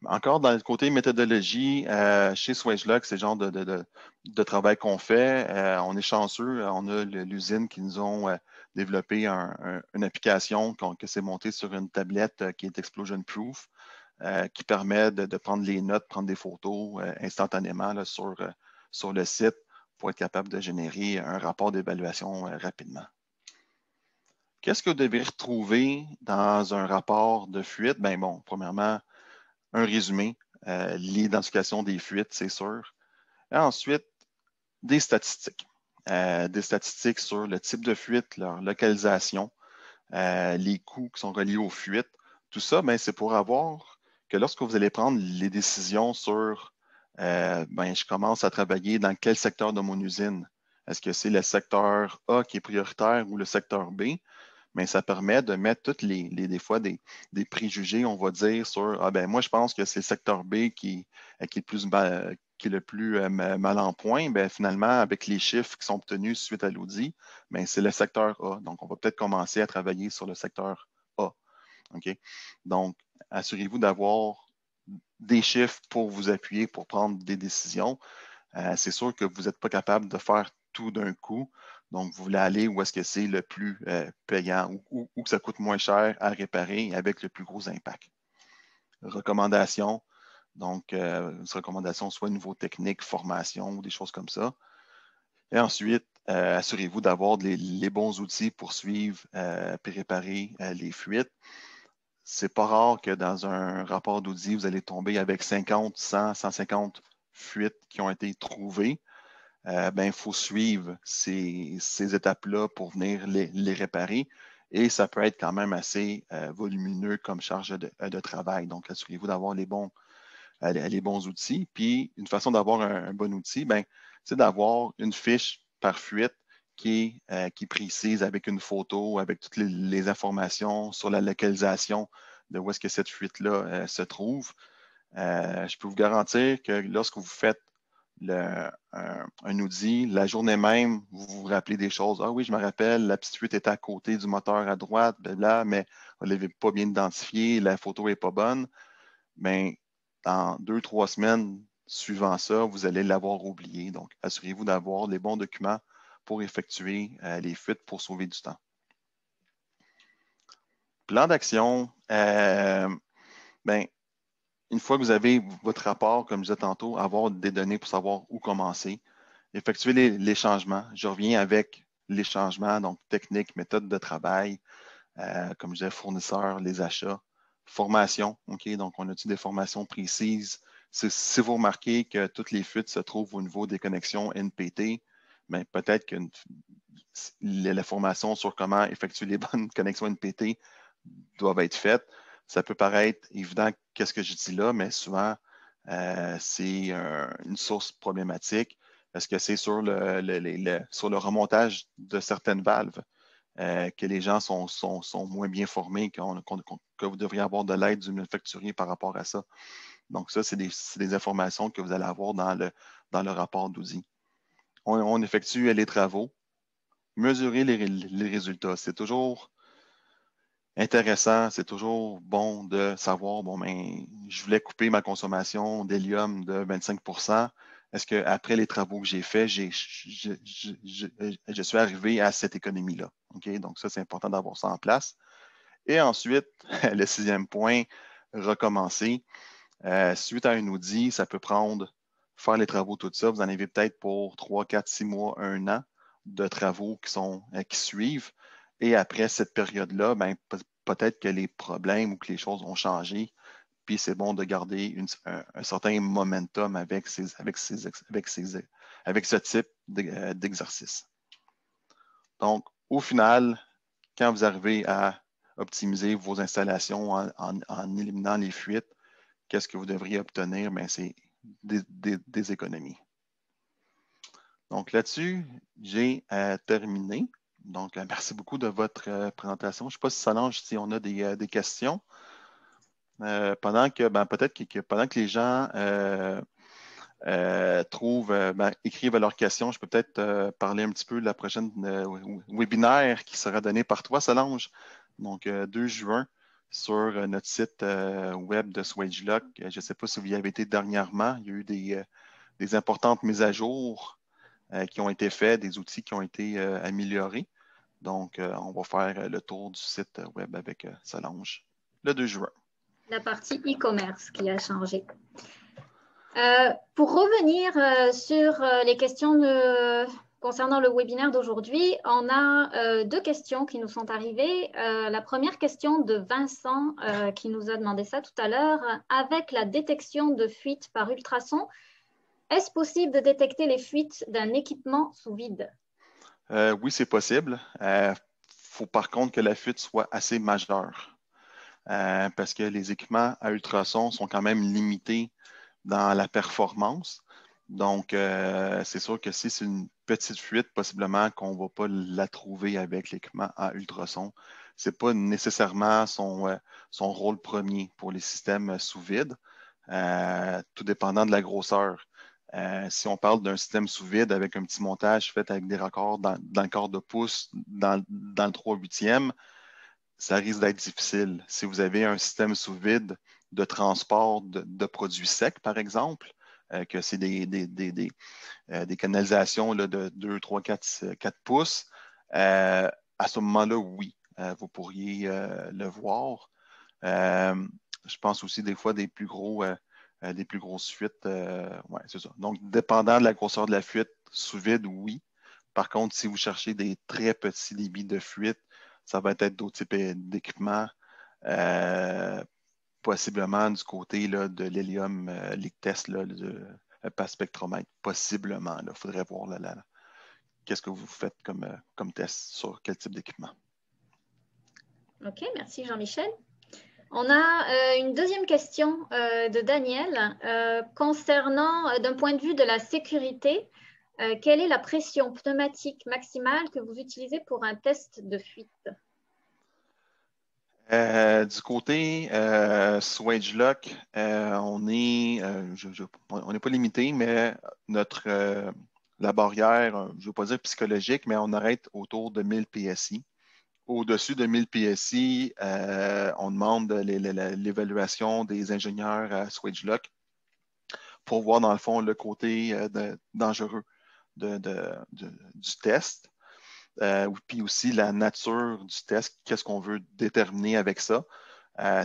Encore dans le côté méthodologie, chez Swagelog, c'est le genre de travail qu'on fait. On est chanceux, on a l'usine qui nous ont développé une application que c'est monté sur une tablette qui est explosion proof, qui permet de prendre les notes, prendre des photos instantanément là, sur le site pour être capable de générer un rapport d'évaluation rapidement. Qu'est-ce que vous devez retrouver dans un rapport de fuite? Bien bon, premièrement, un résumé, l'identification des fuites, c'est sûr. Et ensuite, des statistiques. Des statistiques sur le type de fuite, leur localisation, les coûts qui sont reliés aux fuites. Tout ça, c'est pour avoir que lorsque vous allez prendre les décisions sur je commence à travailler dans quel secteur de mon usine. Est-ce que c'est le secteur A qui est prioritaire ou le secteur B? Mais ça permet de mettre toutes des fois des préjugés, on va dire, sur moi, je pense que c'est le secteur B qui est le plus mal en point. Finalement, avec les chiffres qui sont obtenus suite à l'audit, c'est le secteur A. Donc, on va peut-être commencer à travailler sur le secteur A. OK? Donc, assurez-vous d'avoir des chiffres pour vous appuyer pour prendre des décisions. C'est sûr que vous n'êtes pas capable de faire tout d'un coup. Donc, vous voulez aller où est-ce que c'est le plus payant ou que ça coûte moins cher à réparer avec le plus gros impact. Recommandations. Donc, une recommandation soit niveau technique, formation ou des choses comme ça. Et ensuite, assurez-vous d'avoir les bons outils pour suivre et réparer les fuites. C'est pas rare que dans un rapport d'audit, vous allez tomber avec 50, 100, 150 fuites qui ont été trouvées. Il faut suivre ces étapes-là pour venir les réparer. Et ça peut être quand même assez volumineux comme charge de travail. Donc, assurez-vous d'avoir les bons outils. Puis, une façon d'avoir un bon outil, c'est d'avoir une fiche par fuite qui précise avec une photo, avec toutes les informations sur la localisation de où est-ce que cette fuite-là se trouve. Je peux vous garantir que lorsque vous faites un audit, la journée même, vous vous rappelez des choses. Ah oui, je me rappelle, la petite fuite était à côté du moteur à droite, blablabla, mais on ne l'avait pas bien identifié, la photo n'est pas bonne. Dans 2-3 semaines suivant ça, vous allez l'avoir oublié. Donc, assurez-vous d'avoir les bons documents pour effectuer les fuites pour sauver du temps. Plan d'action, une fois que vous avez votre rapport, comme je disais tantôt, avoir des données pour savoir où commencer, effectuer les changements. Je reviens avec les changements, donc technique, méthode de travail, comme je disais, fournisseurs, les achats, formation. OK, donc on a-t-il des formations précises? Si vous remarquez que toutes les fuites se trouvent au niveau des connexions NPT, peut-être que la formation sur comment effectuer les bonnes connexions NPT doivent être faites. Ça peut paraître évident qu'est-ce que je dis là, mais souvent, c'est une source problématique. Est-ce que c'est sur le remontage de certaines valves que les gens sont moins bien formés, que vous devriez avoir de l'aide du manufacturier par rapport à ça? Donc, ça, c'est des informations que vous allez avoir dans le rapport d'audit. On effectue les travaux, mesurer les résultats. C'est toujours intéressant, c'est toujours bon de savoir, je voulais couper ma consommation d'hélium de 25 %. Est-ce qu'après les travaux que j'ai faits, je suis arrivé à cette économie-là? Okay? Donc, ça, c'est important d'avoir ça en place. Et ensuite, le 6e point, recommencer. Suite à un audit, ça peut faire les travaux, tout ça. Vous en avez peut-être pour 3, 4, 6 mois, 1 an de travaux qui suivent. Et après cette période-là, peut-être que les problèmes ou que les choses ont changé. Puis c'est bon de garder un certain momentum avec ce type d'exercice. Donc, au final, quand vous arrivez à optimiser vos installations en éliminant les fuites, qu'est-ce que vous devriez obtenir? C'est des économies. Donc là-dessus, j'ai terminé. Donc, merci beaucoup de votre présentation. Je ne sais pas si Solange, si on a des questions. Pendant que les gens écrivent leurs questions, je peux peut-être parler un petit peu de la prochaine webinaire qui sera donnée par toi, Solange. Donc, 2 juin. sur notre site web de SwageLock. Je ne sais pas si vous y avez été dernièrement. Il y a eu des importantes mises à jour qui ont été faites, des outils qui ont été améliorés. Donc, on va faire le tour du site web avec Solange le 2 juin. La partie e-commerce qui a changé. Pour revenir sur les questions concernant le webinaire d'aujourd'hui, on a deux questions qui nous sont arrivées. La première question de Vincent qui nous a demandé ça tout à l'heure. Avec la détection de fuites par ultrasons, est-ce possible de détecter les fuites d'un équipement sous vide? Oui, c'est possible. Il faut par contre que la fuite soit assez majeure parce que les équipements à ultrasons sont quand même limités dans la performance. Donc, c'est sûr que si c'est une petite fuite, possiblement qu'on ne va pas la trouver avec l'équipement à ultrasons. Ce n'est pas nécessairement son rôle premier pour les systèmes sous vide, tout dépendant de la grosseur. Si on parle d'un système sous vide avec un petit montage fait avec des raccords dans le quart de pouce, dans le 3/8e, ça risque d'être difficile. Si vous avez un système sous vide de transport de produits secs, par exemple, que c'est des canalisations là, de 2, 3, 4 pouces, à ce moment-là, oui, vous pourriez le voir. Je pense aussi des fois des plus grosses fuites. Ouais, c'est ça. Donc, dépendant de la grosseur de la fuite, sous vide, oui. Par contre, si vous cherchez des très petits débits de fuite, ça va être d'autres types d'équipements, possiblement du côté là, de l'hélium, les tests là, par spectromètre, possiblement. Il faudrait voir qu'est-ce que vous faites comme test sur quel type d'équipement. OK, merci Jean-Michel. On a une deuxième question de Daniel concernant, d'un point de vue de la sécurité, quelle est la pression pneumatique maximale que vous utilisez pour un test de fuite? Du côté SwageLock, on n'est pas limité, mais la barrière, je ne veux pas dire psychologique, mais on arrête autour de 1000 PSI. Au-dessus de 1000 PSI, on demande l'évaluation des ingénieurs à SwageLock pour voir, dans le fond, le côté dangereux du test. Puis aussi la nature du test, qu'est-ce qu'on veut déterminer avec ça.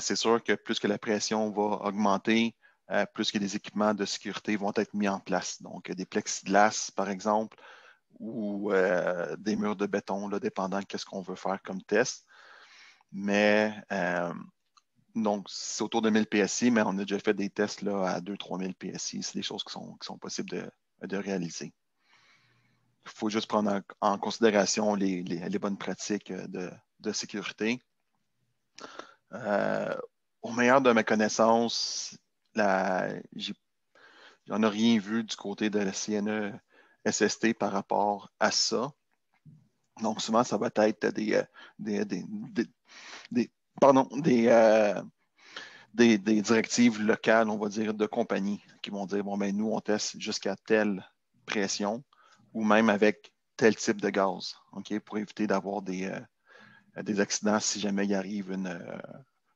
C'est sûr que plus que la pression va augmenter, plus que les équipements de sécurité vont être mis en place. Donc, des plexiglas, par exemple, ou des murs de béton, là, dépendant de ce qu'on veut faire comme test. Mais donc, c'est autour de 1000 PSI, mais on a déjà fait des tests là, à 2-3 000 PSI. C'est des choses qui sont possibles de réaliser. Il faut juste prendre en considération les bonnes pratiques de sécurité. Au meilleur de ma connaissance, j'en ai rien vu du côté de la CNE SST par rapport à ça. Donc, souvent, ça va être des directives locales, on va dire, de compagnie qui vont dire, bon, ben nous, on teste jusqu'à telle pression ou même avec tel type de gaz, okay, pour éviter d'avoir des accidents si jamais il arrive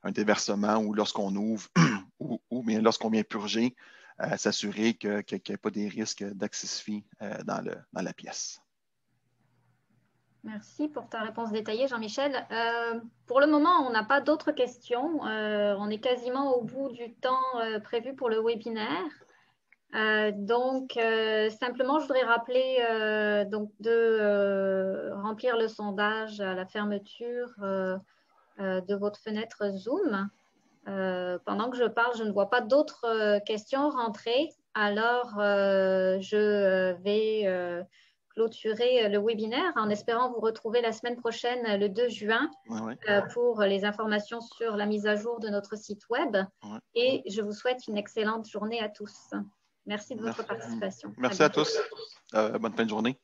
un déversement ou lorsqu'on ouvre ou bien lorsqu'on vient purger, s'assurer qu'il n'y ait pas des risques d'asphyxie dans la pièce. Merci pour ta réponse détaillée, Jean-Michel. Pour le moment, on n'a pas d'autres questions. On est quasiment au bout du temps prévu pour le webinaire. Donc, simplement, je voudrais rappeler de remplir le sondage à la fermeture de votre fenêtre Zoom. Pendant que je parle, je ne vois pas d'autres questions rentrer. Alors, je vais clôturer le webinaire en espérant vous retrouver la semaine prochaine, le 2 juin, pour les informations sur la mise à jour de notre site web. Et je vous souhaite une excellente journée à tous. Merci de votre participation. Merci à tous. Bonne fin de journée.